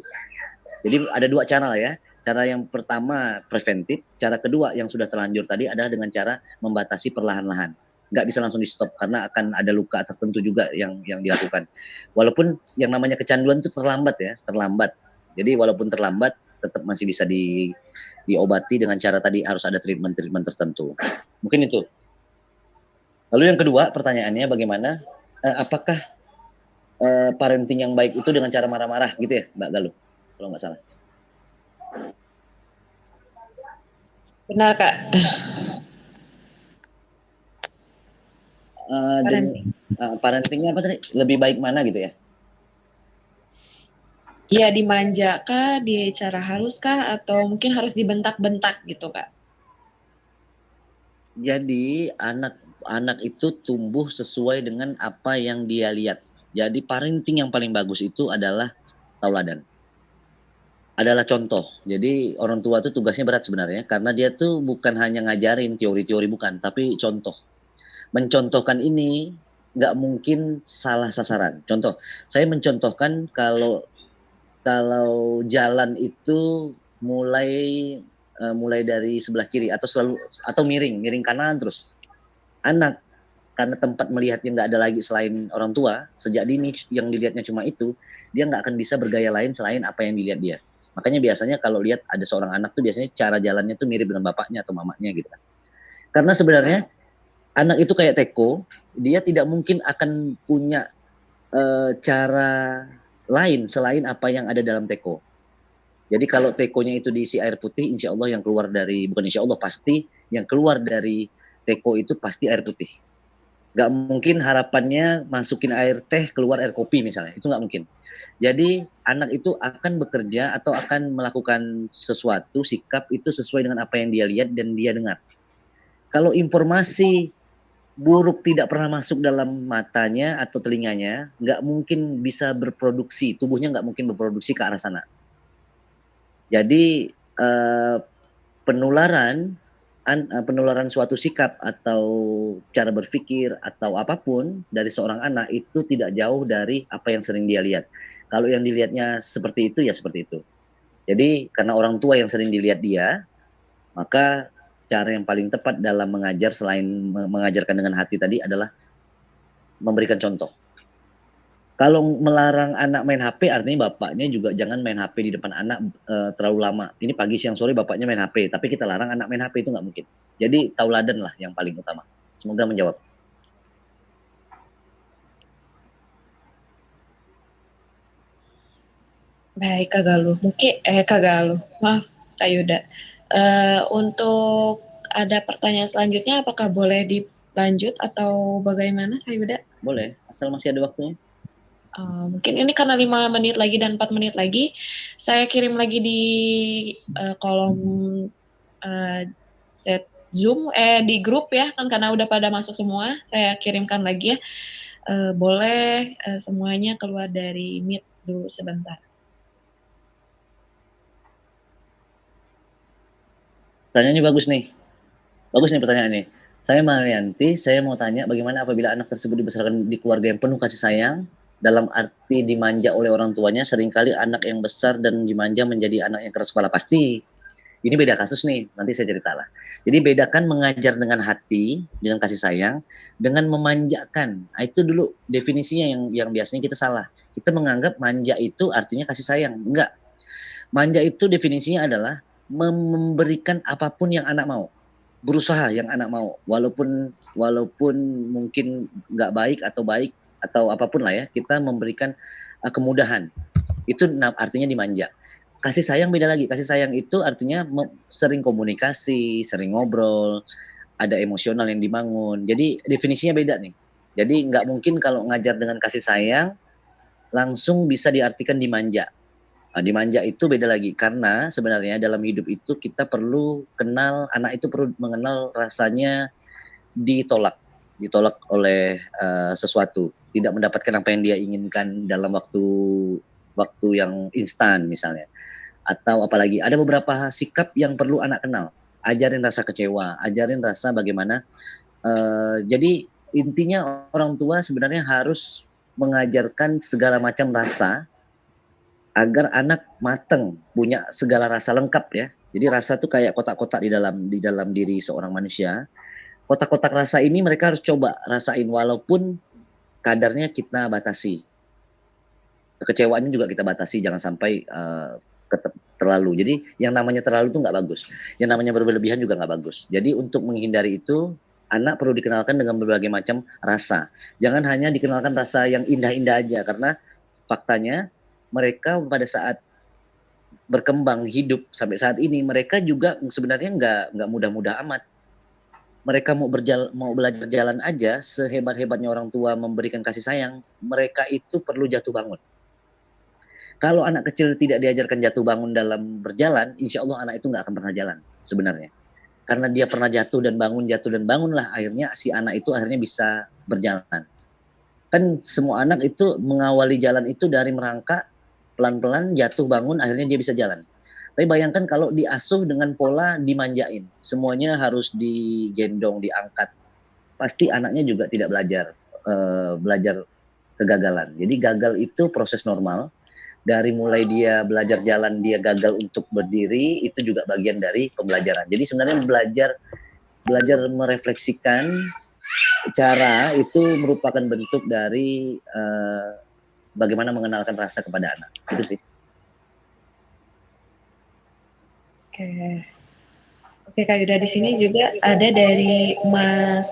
Jadi ada dua cara lah ya. Cara yang pertama preventif, cara kedua yang sudah terlanjur tadi adalah dengan cara membatasi perlahan-lahan. Nggak bisa langsung di stop karena akan ada luka tertentu juga yang dilakukan. Walaupun yang namanya kecanduan itu terlambat. Jadi walaupun terlambat tetap masih bisa diobati dengan cara tadi, harus ada treatment tertentu. Mungkin itu. Lalu yang kedua pertanyaannya bagaimana, apakah parenting yang baik itu dengan cara marah-marah gitu ya Mbak Galuh, kalau nggak salah. Benar Kak. Parenting. Parentingnya apa tadi? Lebih baik mana gitu ya? Iya, dimanja kah, di cara halus kah, atau mungkin harus dibentak-bentak gitu, Kak? Jadi anak itu tumbuh sesuai dengan apa yang dia lihat. Jadi parenting yang paling bagus itu adalah tauladan. Adalah contoh. Jadi orang tua tuh tugasnya berat sebenarnya karena dia tuh bukan hanya ngajarin teori-teori bukan, tapi contoh. Mencontohkan ini nggak mungkin salah sasaran. Contoh, saya mencontohkan kalau kalau jalan itu mulai mulai dari sebelah kiri atau miring kanan terus. Anak karena tempat melihatnya nggak ada lagi selain orang tua, sejak dini yang dilihatnya cuma itu, dia nggak akan bisa bergaya lain selain apa yang dilihat dia. Makanya biasanya kalau lihat ada seorang anak tuh biasanya cara jalannya tuh mirip dengan bapaknya atau mamanya gitu kan. Karena sebenarnya anak itu kayak teko, dia tidak mungkin akan punya cara lain selain apa yang ada dalam teko. Jadi kalau tekonya itu diisi air putih, insya Allah yang keluar dari, bukan insya Allah, pasti yang keluar dari teko itu pasti air putih. Nggak mungkin harapannya masukin air teh keluar air kopi misalnya, itu nggak mungkin. Jadi anak itu akan bekerja atau akan melakukan sesuatu, sikap itu sesuai dengan apa yang dia lihat dan dia dengar. Kalau informasi buruk tidak pernah masuk dalam matanya atau telinganya, nggak mungkin bisa berproduksi, tubuhnya nggak mungkin berproduksi ke arah sana. Jadi penularan penularan suatu sikap atau cara berpikir atau apapun dari seorang anak itu tidak jauh dari apa yang sering dia lihat. Kalau yang dilihatnya seperti itu ya seperti itu. Jadi karena orang tua yang sering dilihat dia, maka cara yang paling tepat dalam mengajar selain mengajarkan dengan hati tadi adalah memberikan contoh. Kalau melarang anak main HP artinya bapaknya juga jangan main HP di depan anak terlalu lama. Ini pagi siang sore bapaknya main HP, tapi kita larang anak main HP itu nggak mungkin. Jadi tauladan lah yang paling utama. Semoga menjawab. Baik, Kak Galuh. Mungkin, Kak Galuh, maaf, Kak Yuda. Untuk ada pertanyaan selanjutnya, apakah boleh dilanjut atau bagaimana, Kak Yuda? Boleh, asal masih ada waktunya. Mungkin ini karena 5 menit lagi dan 4 menit lagi, saya kirim lagi di kolom set Zoom, di grup ya, kan karena udah pada masuk semua, saya kirimkan lagi ya. Boleh semuanya keluar dari Meet dulu sebentar. Pertanyaannya bagus nih. Bagus nih pertanyaannya. Saya Marianti, saya mau tanya bagaimana apabila anak tersebut dibesarkan di keluarga yang penuh kasih sayang, dalam arti dimanja oleh orang tuanya, seringkali anak yang besar dan dimanja menjadi anak yang keras kepala. Pasti. Ini beda kasus nih, nanti saya cerita lah. Jadi bedakan mengajar dengan hati, dengan kasih sayang, dengan memanjakan. Nah, itu dulu definisinya yang biasanya kita salah. Kita menganggap manja itu artinya kasih sayang. Enggak. Manja itu definisinya adalah memberikan apapun yang anak mau, berusaha yang anak mau, walaupun mungkin nggak baik atau apapun lah ya, kita memberikan kemudahan. Itu artinya dimanja. Kasih sayang beda lagi. Kasih sayang itu artinya sering komunikasi, sering ngobrol, ada emosional yang dibangun. Jadi definisinya beda nih. Jadi nggak mungkin kalau ngajar dengan kasih sayang langsung bisa diartikan dimanja. Nah, dimanja itu beda lagi karena sebenarnya dalam hidup itu kita perlu kenal, anak itu perlu mengenal rasanya ditolak oleh sesuatu, tidak mendapatkan apa yang dia inginkan dalam waktu yang instan misalnya. Atau apalagi ada beberapa sikap yang perlu anak kenal. Ajarin rasa kecewa, ajarin rasa bagaimana. Jadi intinya orang tua sebenarnya harus mengajarkan segala macam rasa agar anak mateng, punya segala rasa lengkap ya. Jadi rasa tuh kayak kotak-kotak di dalam diri seorang manusia. Kotak-kotak rasa ini mereka harus coba rasain walaupun kadarnya kita batasi. Kekecewaannya juga kita batasi, jangan sampai terlalu. Jadi yang namanya terlalu itu nggak bagus. Yang namanya berlebihan juga nggak bagus. Jadi untuk menghindari itu, anak perlu dikenalkan dengan berbagai macam rasa. Jangan hanya dikenalkan rasa yang indah-indah aja, karena faktanya mereka pada saat berkembang hidup sampai saat ini mereka juga sebenarnya nggak mudah-mudah amat. mereka mau belajar jalan aja, sehebat-hebatnya orang tua memberikan kasih sayang, mereka itu perlu jatuh bangun. Kalau anak kecil tidak diajarkan jatuh bangun dalam berjalan, insya Allah anak itu nggak akan pernah jalan sebenarnya. Karena dia pernah jatuh dan bangunlah akhirnya si anak itu akhirnya bisa berjalan. Kan semua anak itu mengawali jalan itu dari merangkak, pelan-pelan jatuh bangun, akhirnya dia bisa jalan. Tapi bayangkan kalau diasuh dengan pola dimanjain, semuanya harus digendong, diangkat, pasti anaknya juga tidak belajar kegagalan. Jadi gagal itu proses normal. Dari mulai dia belajar jalan, dia gagal untuk berdiri, itu juga bagian dari pembelajaran. Jadi sebenarnya belajar merefleksikan cara itu merupakan bentuk dari bagaimana mengenalkan rasa kepada anak. Itu sih. Oke Kak Yuda, di sini juga ada dari Mas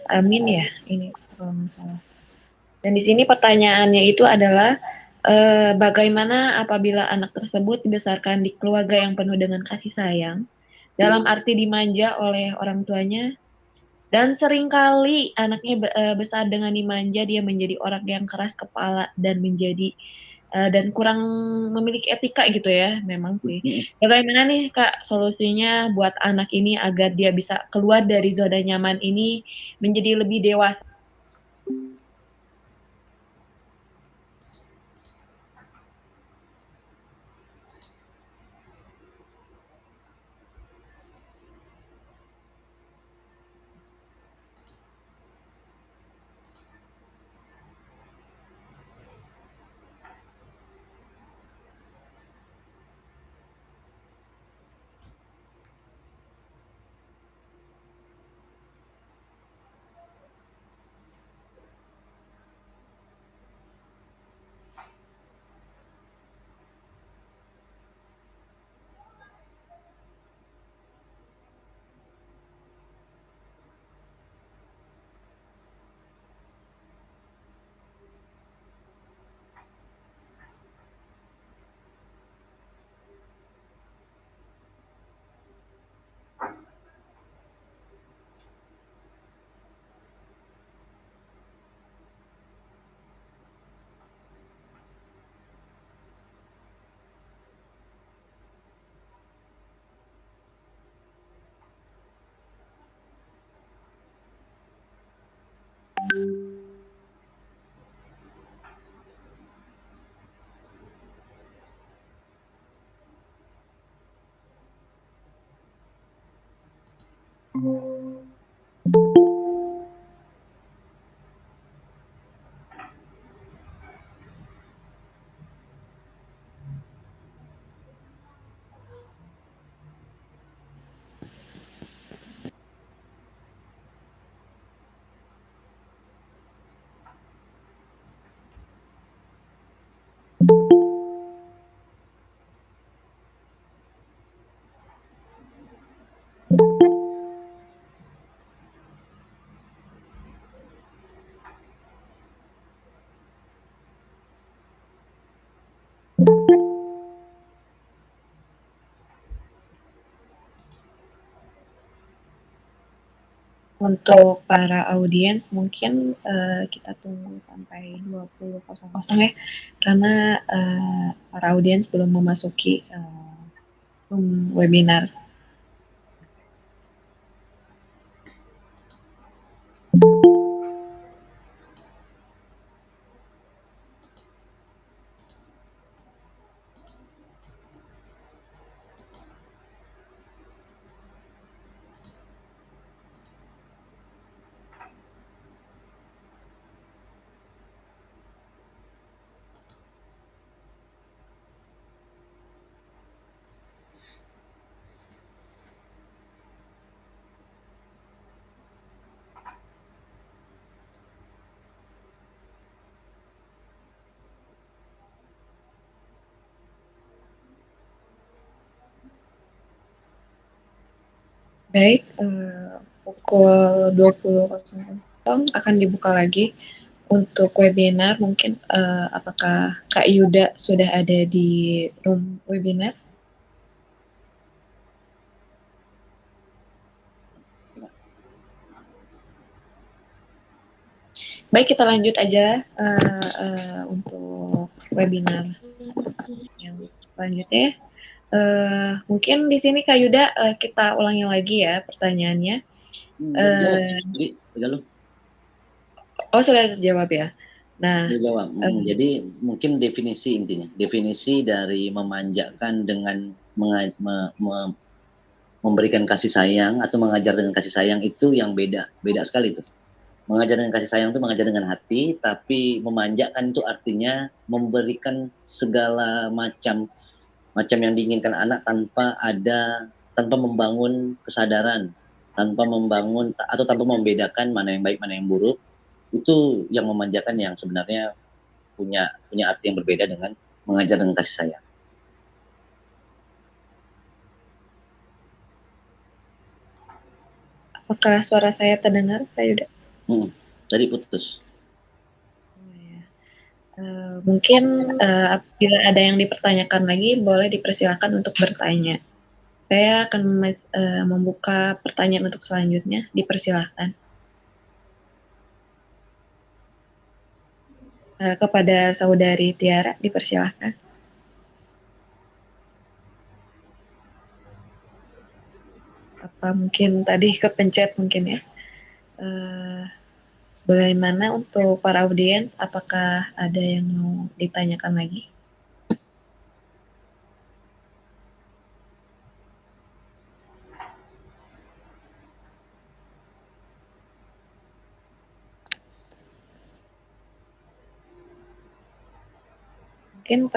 Amin ya, ini kalau nggak salah. Dan di sini pertanyaannya itu adalah bagaimana apabila anak tersebut dibesarkan di keluarga yang penuh dengan kasih sayang, dalam arti dimanja oleh orang tuanya, dan seringkali anaknya besar dengan dimanja, dia menjadi orang yang keras kepala dan dan kurang memiliki etika gitu ya, memang sih. Bagaimana nih Kak solusinya buat anak ini agar dia bisa keluar dari zona nyaman ini menjadi lebih dewasa? Untuk para audiens mungkin kita tunggu sampai 20.00 ya, karena para audiens belum memasuki webinar. Baik, pukul 20.00 akan dibuka lagi untuk webinar. Mungkin apakah Kak Yuda sudah ada di room webinar? Baik, kita lanjut aja untuk webinar yang selanjutnya. Mungkin di sini Kak Yuda kita ulangi lagi ya pertanyaannya. Jawab. Jadi, Galuh. Oh, sudah terjawab ya. Nah, Jawab. Jadi mungkin intinya definisi dari memanjakan dengan memberikan kasih sayang atau mengajar dengan kasih sayang itu yang beda sekali tuh. Mengajar dengan kasih sayang itu mengajar dengan hati, tapi memanjakan itu artinya memberikan segala macam yang diinginkan anak tanpa membangun kesadaran, tanpa membangun atau tanpa membedakan mana yang baik mana yang buruk. Itu yang memanjakan, yang sebenarnya punya arti yang berbeda dengan mengajar dengan kasih sayang. apakah suara saya terdengar, Kak Yuda? Tadi putus. Mungkin apabila ada yang dipertanyakan lagi, boleh dipersilakan untuk bertanya. Saya akan membuka pertanyaan untuk selanjutnya. Dipersilakan. Kepada saudari Tiara, dipersilakan. Apa mungkin tadi kepencet mungkin ya. Bagaimana untuk para audiens, apakah ada yang mau ditanyakan lagi? Mungkin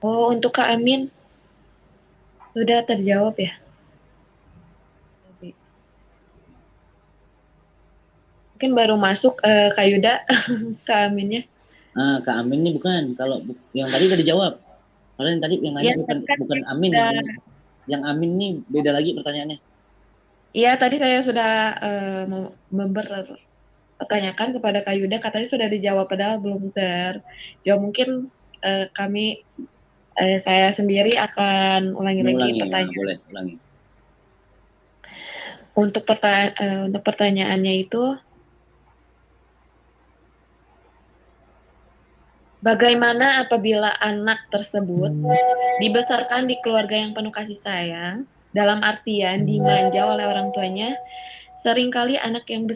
untuk Kak Amin sudah terjawab ya? Mungkin baru masuk Kak Yuda, Kak Aminnya. Kak Amin ini bukan, kalau yang tadi udah dijawab. Kalau yang tadi yang nanya bukan Amin. Yang Amin ini beda lagi pertanyaannya. Iya, tadi saya sudah mempertanyakan kepada Kak Yuda, katanya sudah dijawab, padahal belum terjawab. Mungkin saya sendiri akan ulangi lagi pertanyaan. Boleh, ulangi. Untuk pertanyaannya itu, bagaimana apabila anak tersebut dibesarkan di keluarga yang penuh kasih sayang, dalam artian dimanja oleh orang tuanya, seringkali anak yang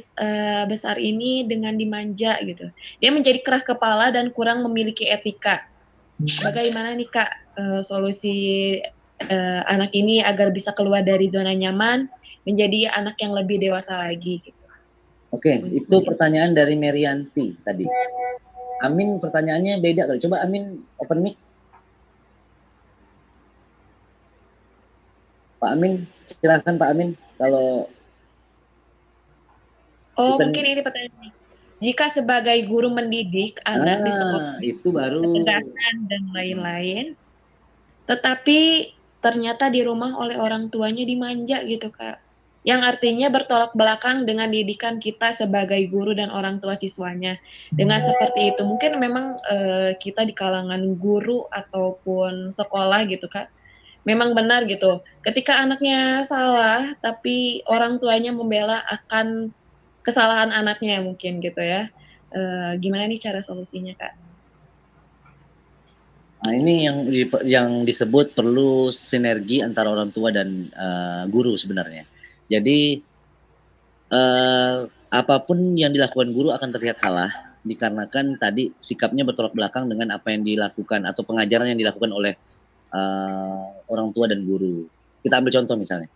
besar ini dengan dimanja gitu, dia menjadi keras kepala dan kurang memiliki etika. Bagaimana nih Kak solusi anak ini agar bisa keluar dari zona nyaman, menjadi anak yang lebih dewasa lagi gitu. Oke, itu pertanyaan dari Merianti tadi. Amin pertanyaannya beda kali. Coba Amin open mic. Pak Amin, silakan Pak Amin. Kalau mungkin ini pertanyaannya. Jika sebagai guru mendidik anak di sekolah, itu baru ketegasan dan lain-lain, tetapi ternyata di rumah oleh orang tuanya dimanja gitu Kak. Yang artinya bertolak belakang dengan didikan kita sebagai guru dan orang tua siswanya. Dengan seperti itu, mungkin memang kita di kalangan guru ataupun sekolah gitu Kak, memang benar gitu. Ketika anaknya salah, tapi orang tuanya membela akan kesalahan anaknya mungkin gitu ya. Gimana nih cara solusinya Kak? Nah, ini yang disebut perlu sinergi antara orang tua dan guru sebenarnya. Jadi apapun yang dilakukan guru akan terlihat salah dikarenakan tadi sikapnya bertolak belakang dengan apa yang dilakukan atau pengajaran yang dilakukan oleh orang tua dan guru. Kita ambil contoh misalnya.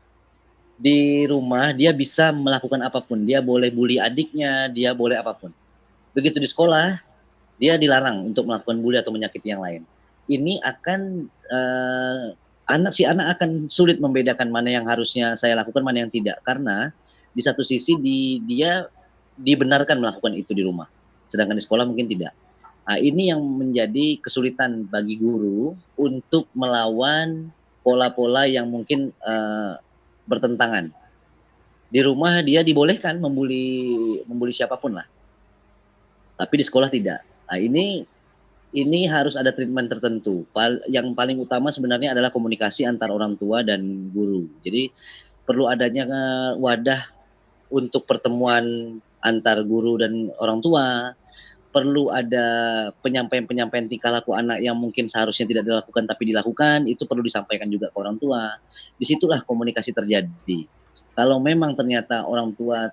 Di rumah dia bisa melakukan apapun, dia boleh bully adiknya, dia boleh apapun. Begitu di sekolah, dia dilarang untuk melakukan bully atau menyakiti yang lain. Ini akan anak akan sulit membedakan mana yang harusnya saya lakukan, mana yang tidak, karena di satu sisi dia dibenarkan melakukan itu di rumah, sedangkan di sekolah mungkin tidak. Nah, ini yang menjadi kesulitan bagi guru untuk melawan pola-pola yang mungkin bertentangan. Di rumah dia dibolehkan membuli siapapun lah, tapi di sekolah tidak. Nah, ini harus ada treatment tertentu. Yang paling utama sebenarnya adalah komunikasi antara orang tua dan guru. Jadi perlu adanya wadah untuk pertemuan antar guru dan orang tua, perlu ada penyampaian-penyampaian tingkah laku anak yang mungkin seharusnya tidak dilakukan tapi dilakukan, itu perlu disampaikan juga ke orang tua. Disitulah komunikasi terjadi. Kalau memang ternyata orang tua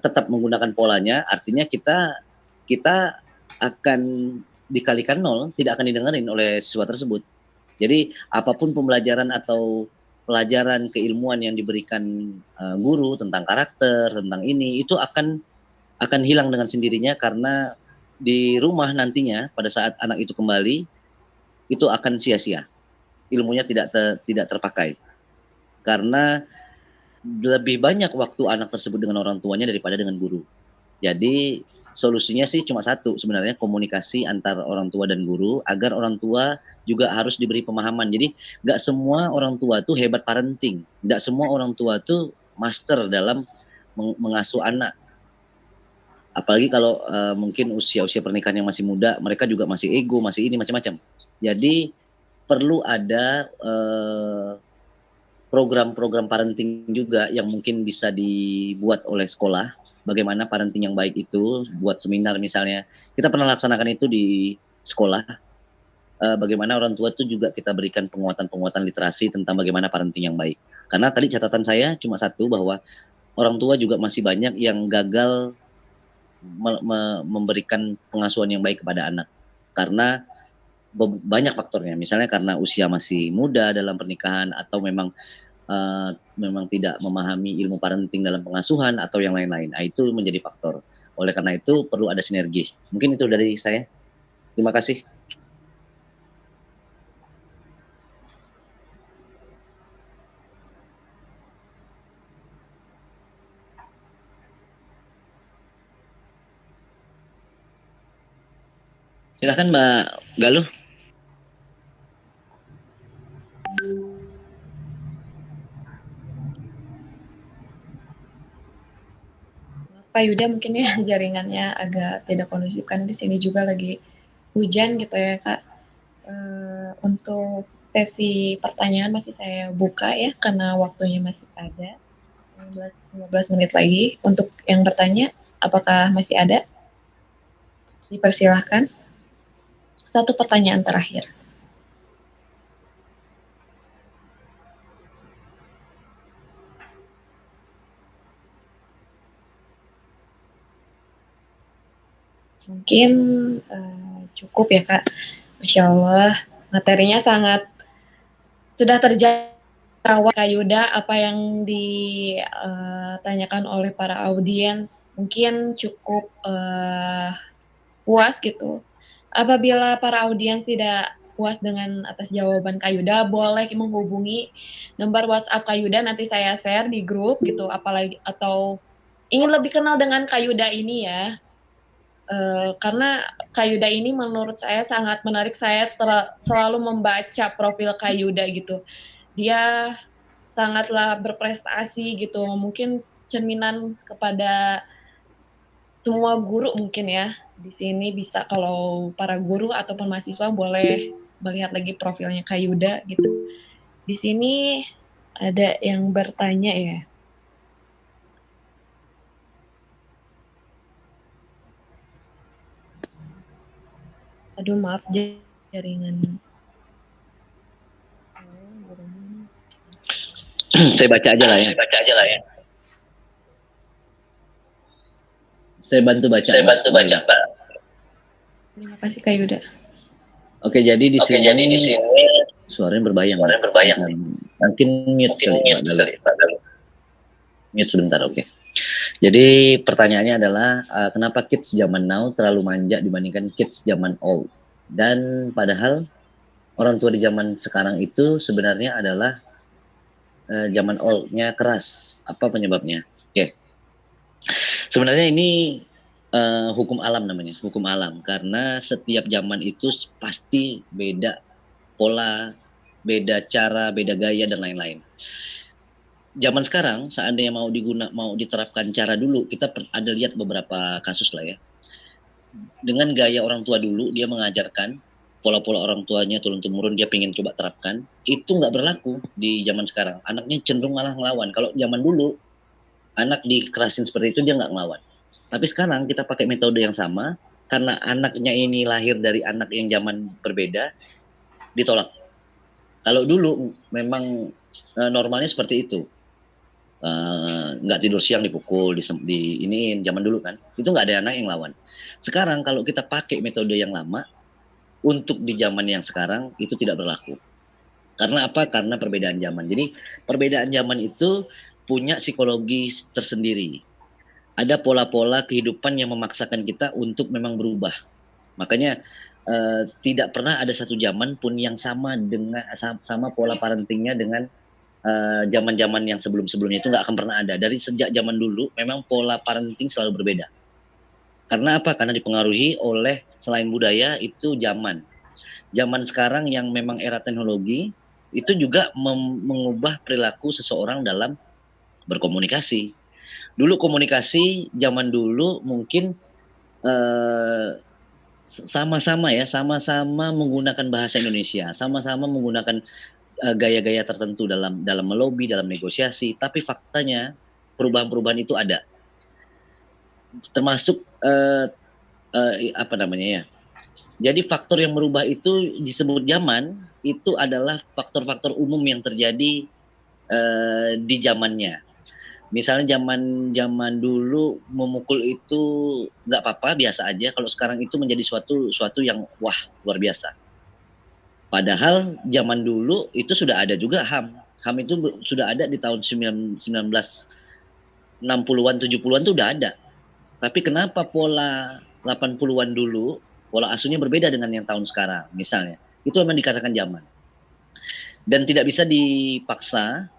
tetap menggunakan polanya, artinya kita akan dikalikan nol, tidak akan didengarin oleh siswa tersebut. Jadi apapun pembelajaran atau pelajaran keilmuan yang diberikan guru tentang karakter, tentang ini, itu akan hilang dengan sendirinya karena di rumah nantinya pada saat anak itu kembali itu akan sia-sia, ilmunya tidak terpakai karena lebih banyak waktu anak tersebut dengan orang tuanya daripada dengan guru. Jadi solusinya sih cuma satu sebenarnya, komunikasi antar orang tua dan guru agar orang tua juga harus diberi pemahaman. Jadi nggak semua orang tua tuh hebat parenting, nggak semua orang tua tuh master dalam mengasuh anak. Apalagi kalau mungkin usia-usia pernikahan yang masih muda, mereka juga masih ego, masih ini macam-macam. Jadi perlu ada program-program parenting juga yang mungkin bisa dibuat oleh sekolah. Bagaimana parenting yang baik itu, buat seminar misalnya. Kita pernah laksanakan itu di sekolah. Bagaimana orang tua itu juga kita berikan penguatan-penguatan literasi tentang bagaimana parenting yang baik. Karena tadi catatan saya cuma satu, bahwa orang tua juga masih banyak yang gagal memberikan pengasuhan yang baik kepada anak karena banyak faktornya, misalnya karena usia masih muda dalam pernikahan atau memang tidak memahami ilmu parenting dalam pengasuhan atau yang lain-lain. Itu menjadi faktor. Oleh karena itu perlu ada sinergi. Mungkin itu dari saya. Terima kasih. Silakan Mbak Galuh. Pak Yuda mungkin ya jaringannya agak tidak kondusif karena di sini juga lagi hujan gitu ya Kak. Untuk sesi pertanyaan masih saya buka ya karena waktunya masih ada 15 menit lagi. Untuk yang bertanya apakah masih ada? Dipersilahkan. Satu pertanyaan terakhir. Mungkin cukup ya Kak. Masya Allah, materinya sangat sudah terjawab Kak Yuda, apa yang ditanyakan oleh para audiens mungkin cukup puas gitu. Apabila para audiens tidak puas dengan atas jawaban Kak Yuda, boleh menghubungi nomor WhatsApp Kak Yuda, nanti saya share di grup gitu, apalagi atau ingin lebih kenal dengan Kak Yuda ini ya. Karena Kak Yuda ini menurut saya sangat menarik, saya selalu membaca profil Kak Yuda gitu. Dia sangatlah berprestasi gitu, mungkin cerminan kepada semua guru mungkin ya. Di sini bisa kalau para guru ataupun mahasiswa boleh melihat lagi profilnya Kak Yuda gitu. Di sini ada yang bertanya ya. Aduh maaf jaringan. Saya baca aja lah ya. Saya bantu baca. Pak. Terima kasih Kak Yuda. Oke, jadi di sini suaranya berbayang. Mungkin mute kali Pak. Mute sebentar, oke. Jadi pertanyaannya adalah kenapa kids zaman now terlalu manja dibandingkan kids zaman old? Dan padahal orang tua di zaman sekarang itu sebenarnya adalah zaman old-nya keras. Apa penyebabnya? Oke. Sebenarnya ini hukum alam namanya, hukum alam. Karena setiap zaman itu pasti beda pola, beda cara, beda gaya dan lain-lain. Zaman sekarang seandainya mau diterapkan cara dulu, kita ada lihat beberapa kasus lah ya. Dengan gaya orang tua dulu, dia mengajarkan pola-pola orang tuanya turun-temurun, dia pengen coba terapkan, itu nggak berlaku di zaman sekarang. Anaknya cenderung malah ngelawan. Kalau zaman dulu anak dikerasin seperti itu dia nggak ngelawan. Tapi sekarang kita pakai metode yang sama, karena anaknya ini lahir dari anak yang zaman berbeda, ditolak. Kalau dulu memang normalnya seperti itu, nggak tidur siang dipukul, di iniin, zaman dulu kan, itu nggak ada anak yang lawan. Sekarang kalau kita pakai metode yang lama, untuk di zaman yang sekarang itu tidak berlaku. Karena apa? Karena perbedaan zaman. Jadi perbedaan zaman itu punya psikologi tersendiri. Ada pola-pola kehidupan yang memaksakan kita untuk memang berubah. Makanya tidak pernah ada satu zaman pun yang sama dengan sama pola parentingnya dengan zaman-zaman yang sebelum-sebelumnya, itu nggak akan pernah ada. Dari sejak zaman dulu memang pola parenting selalu berbeda. Karena apa? Karena dipengaruhi oleh selain budaya itu zaman. Zaman sekarang yang memang era teknologi itu juga mengubah perilaku seseorang dalam berkomunikasi. Dulu komunikasi zaman dulu mungkin sama-sama menggunakan bahasa Indonesia, sama-sama menggunakan gaya-gaya tertentu dalam melobi, dalam negosiasi. Tapi faktanya perubahan-perubahan itu ada, termasuk apa namanya ya. Jadi faktor yang merubah itu disebut zaman, itu adalah faktor-faktor umum yang terjadi di zamannya. Misalnya zaman dulu memukul itu nggak apa-apa, biasa aja. Kalau sekarang itu menjadi suatu yang wah, luar biasa. Padahal zaman dulu itu sudah ada juga HAM. HAM itu sudah ada di tahun 1960-an, 70-an itu udah ada. Tapi kenapa pola 80-an dulu, pola asuhnya berbeda dengan yang tahun sekarang misalnya. Itu memang dikatakan zaman. Dan tidak bisa dipaksa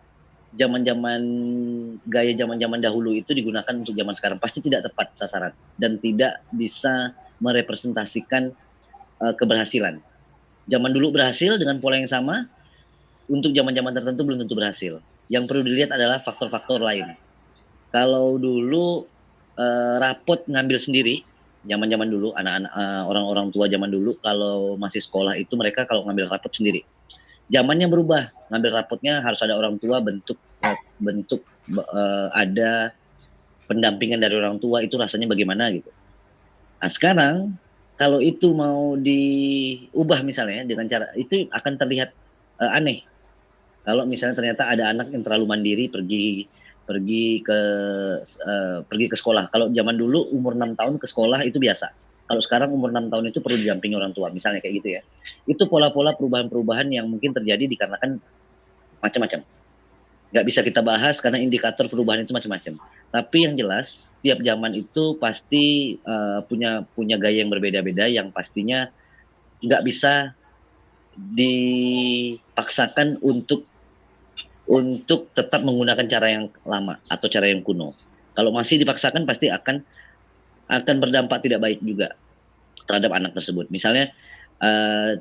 gaya zaman dahulu itu digunakan untuk zaman sekarang. Pasti tidak tepat sasaran dan tidak bisa merepresentasikan keberhasilan. Zaman dulu berhasil dengan pola yang sama, untuk zaman-zaman tertentu belum tentu berhasil. Yang perlu dilihat adalah faktor-faktor lain. Kalau dulu rapot ngambil sendiri, zaman-zaman dulu anak-anak orang-orang tua zaman dulu kalau masih sekolah itu mereka kalau ngambil rapot sendiri. Zamannya berubah, ngambil rapotnya harus ada orang tua, bentuk ada pendampingan dari orang tua, itu rasanya bagaimana gitu. Nah sekarang kalau itu mau diubah misalnya dengan cara itu akan terlihat aneh. Kalau misalnya ternyata ada anak yang terlalu mandiri pergi ke sekolah. Kalau zaman dulu umur 6 tahun ke sekolah itu biasa. Kalau sekarang umur 6 tahun itu perlu didampingi orang tua, misalnya kayak gitu ya. Itu pola-pola perubahan-perubahan yang mungkin terjadi dikarenakan macam-macam. Nggak bisa kita bahas karena indikator perubahan itu macam-macam. Tapi yang jelas, tiap zaman itu pasti punya gaya yang berbeda-beda yang pastinya nggak bisa dipaksakan untuk tetap menggunakan cara yang lama atau cara yang kuno. Kalau masih dipaksakan pasti akan berdampak tidak baik juga terhadap anak tersebut. Misalnya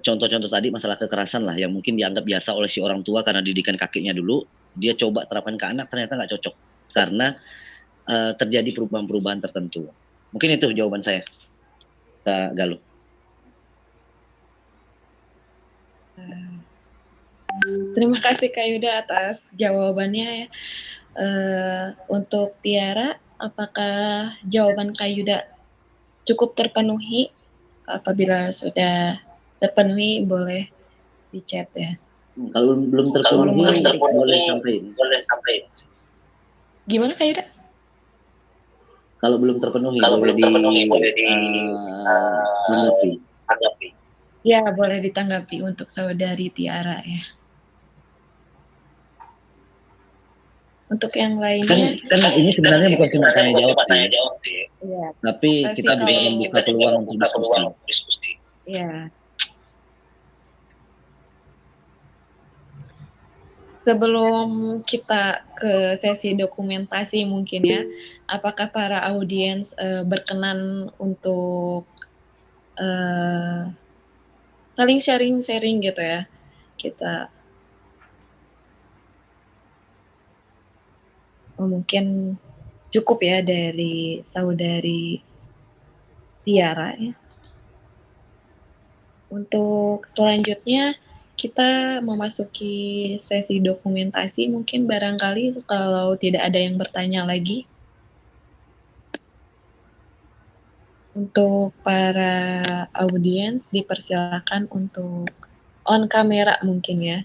contoh-contoh tadi masalah kekerasan lah yang mungkin dianggap biasa oleh si orang tua karena didikan kakeknya dulu, dia coba terapkan ke anak ternyata nggak cocok karena terjadi perubahan-perubahan tertentu. Mungkin itu jawaban saya, Kak Galuh. Terima kasih Kak Yuda atas jawabannya ya. Untuk Tiara, apakah jawaban Kak Yuda cukup terpenuhi? Apabila sudah terpenuhi boleh di chat ya. Kalau belum terpenuhi boleh sampai. Gimana Kak Yuda? Kalau belum terpenuhi boleh ditanggapi. Ya, boleh ditanggapi untuk saudari Tiara ya. Untuk yang lainnya kan ini sebenarnya bukan cuma tanya jawab sih. Ya. Tapi kita juga membuka peluang untuk diskusi. Ya. Sebelum kita ke sesi dokumentasi mungkin ya, apakah para audiens berkenan untuk saling sharing gitu ya? Kita mungkin cukup ya dari saudari Tiara ya. Untuk selanjutnya kita memasuki sesi dokumentasi. Mungkin barangkali kalau tidak ada yang bertanya lagi. Untuk para audiens dipersilakan untuk on kamera mungkin ya,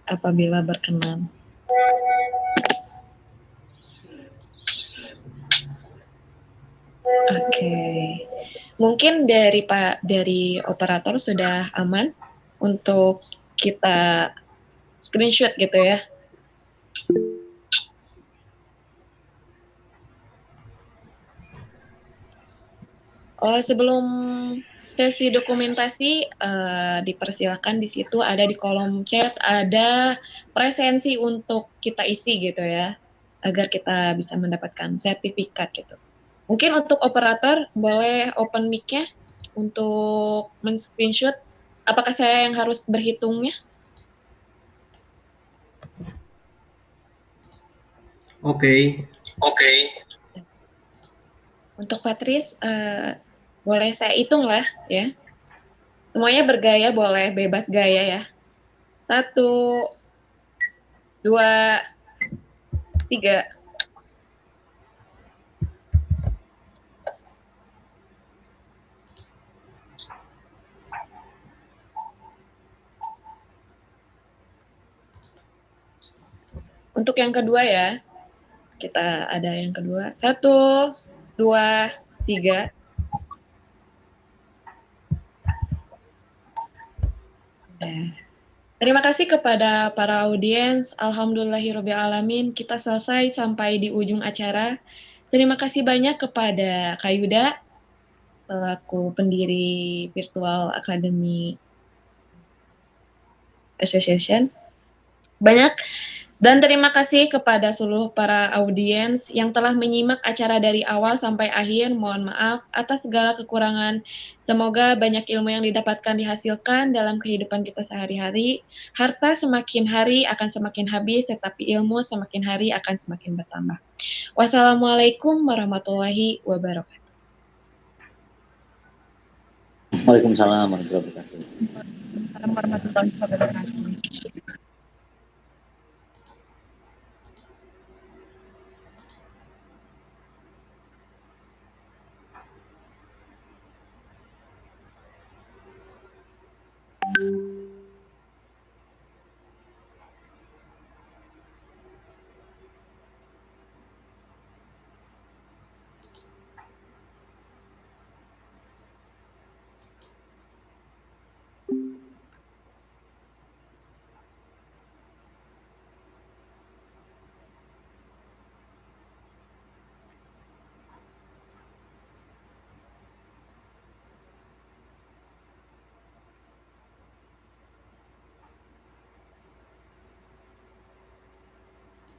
apabila berkenan. Oke. Mungkin dari operator sudah aman untuk kita screenshot gitu ya. Oh, sebelum sesi dokumentasi, dipersilakan di situ ada di kolom chat ada presensi untuk kita isi gitu ya, agar kita bisa mendapatkan sertifikat gitu. Mungkin untuk operator boleh open mic-nya untuk men-screenshot. Apakah saya yang harus berhitungnya? Oke. Untuk Patris, boleh saya hitung lah ya. Semuanya bergaya boleh, bebas gaya ya. 1, 2, 3. Untuk yang kedua ya, kita ada yang kedua. 1, 2, 3. Terima kasih kepada para audiens. Alhamdulillahirrabbilalamin, kita selesai sampai di ujung acara. Terima kasih banyak kepada Kak Yuda, selaku pendiri Virtual Academy Association. Dan terima kasih kepada seluruh para audiens yang telah menyimak acara dari awal sampai akhir. Mohon maaf atas segala kekurangan. Semoga banyak ilmu yang didapatkan dihasilkan dalam kehidupan kita sehari-hari. Harta semakin hari akan semakin habis, tetapi ilmu semakin hari akan semakin bertambah. Wassalamualaikum warahmatullahi wabarakatuh. Waalaikumsalam warahmatullahi wabarakatuh. Warahmatullahi wabarakatuh.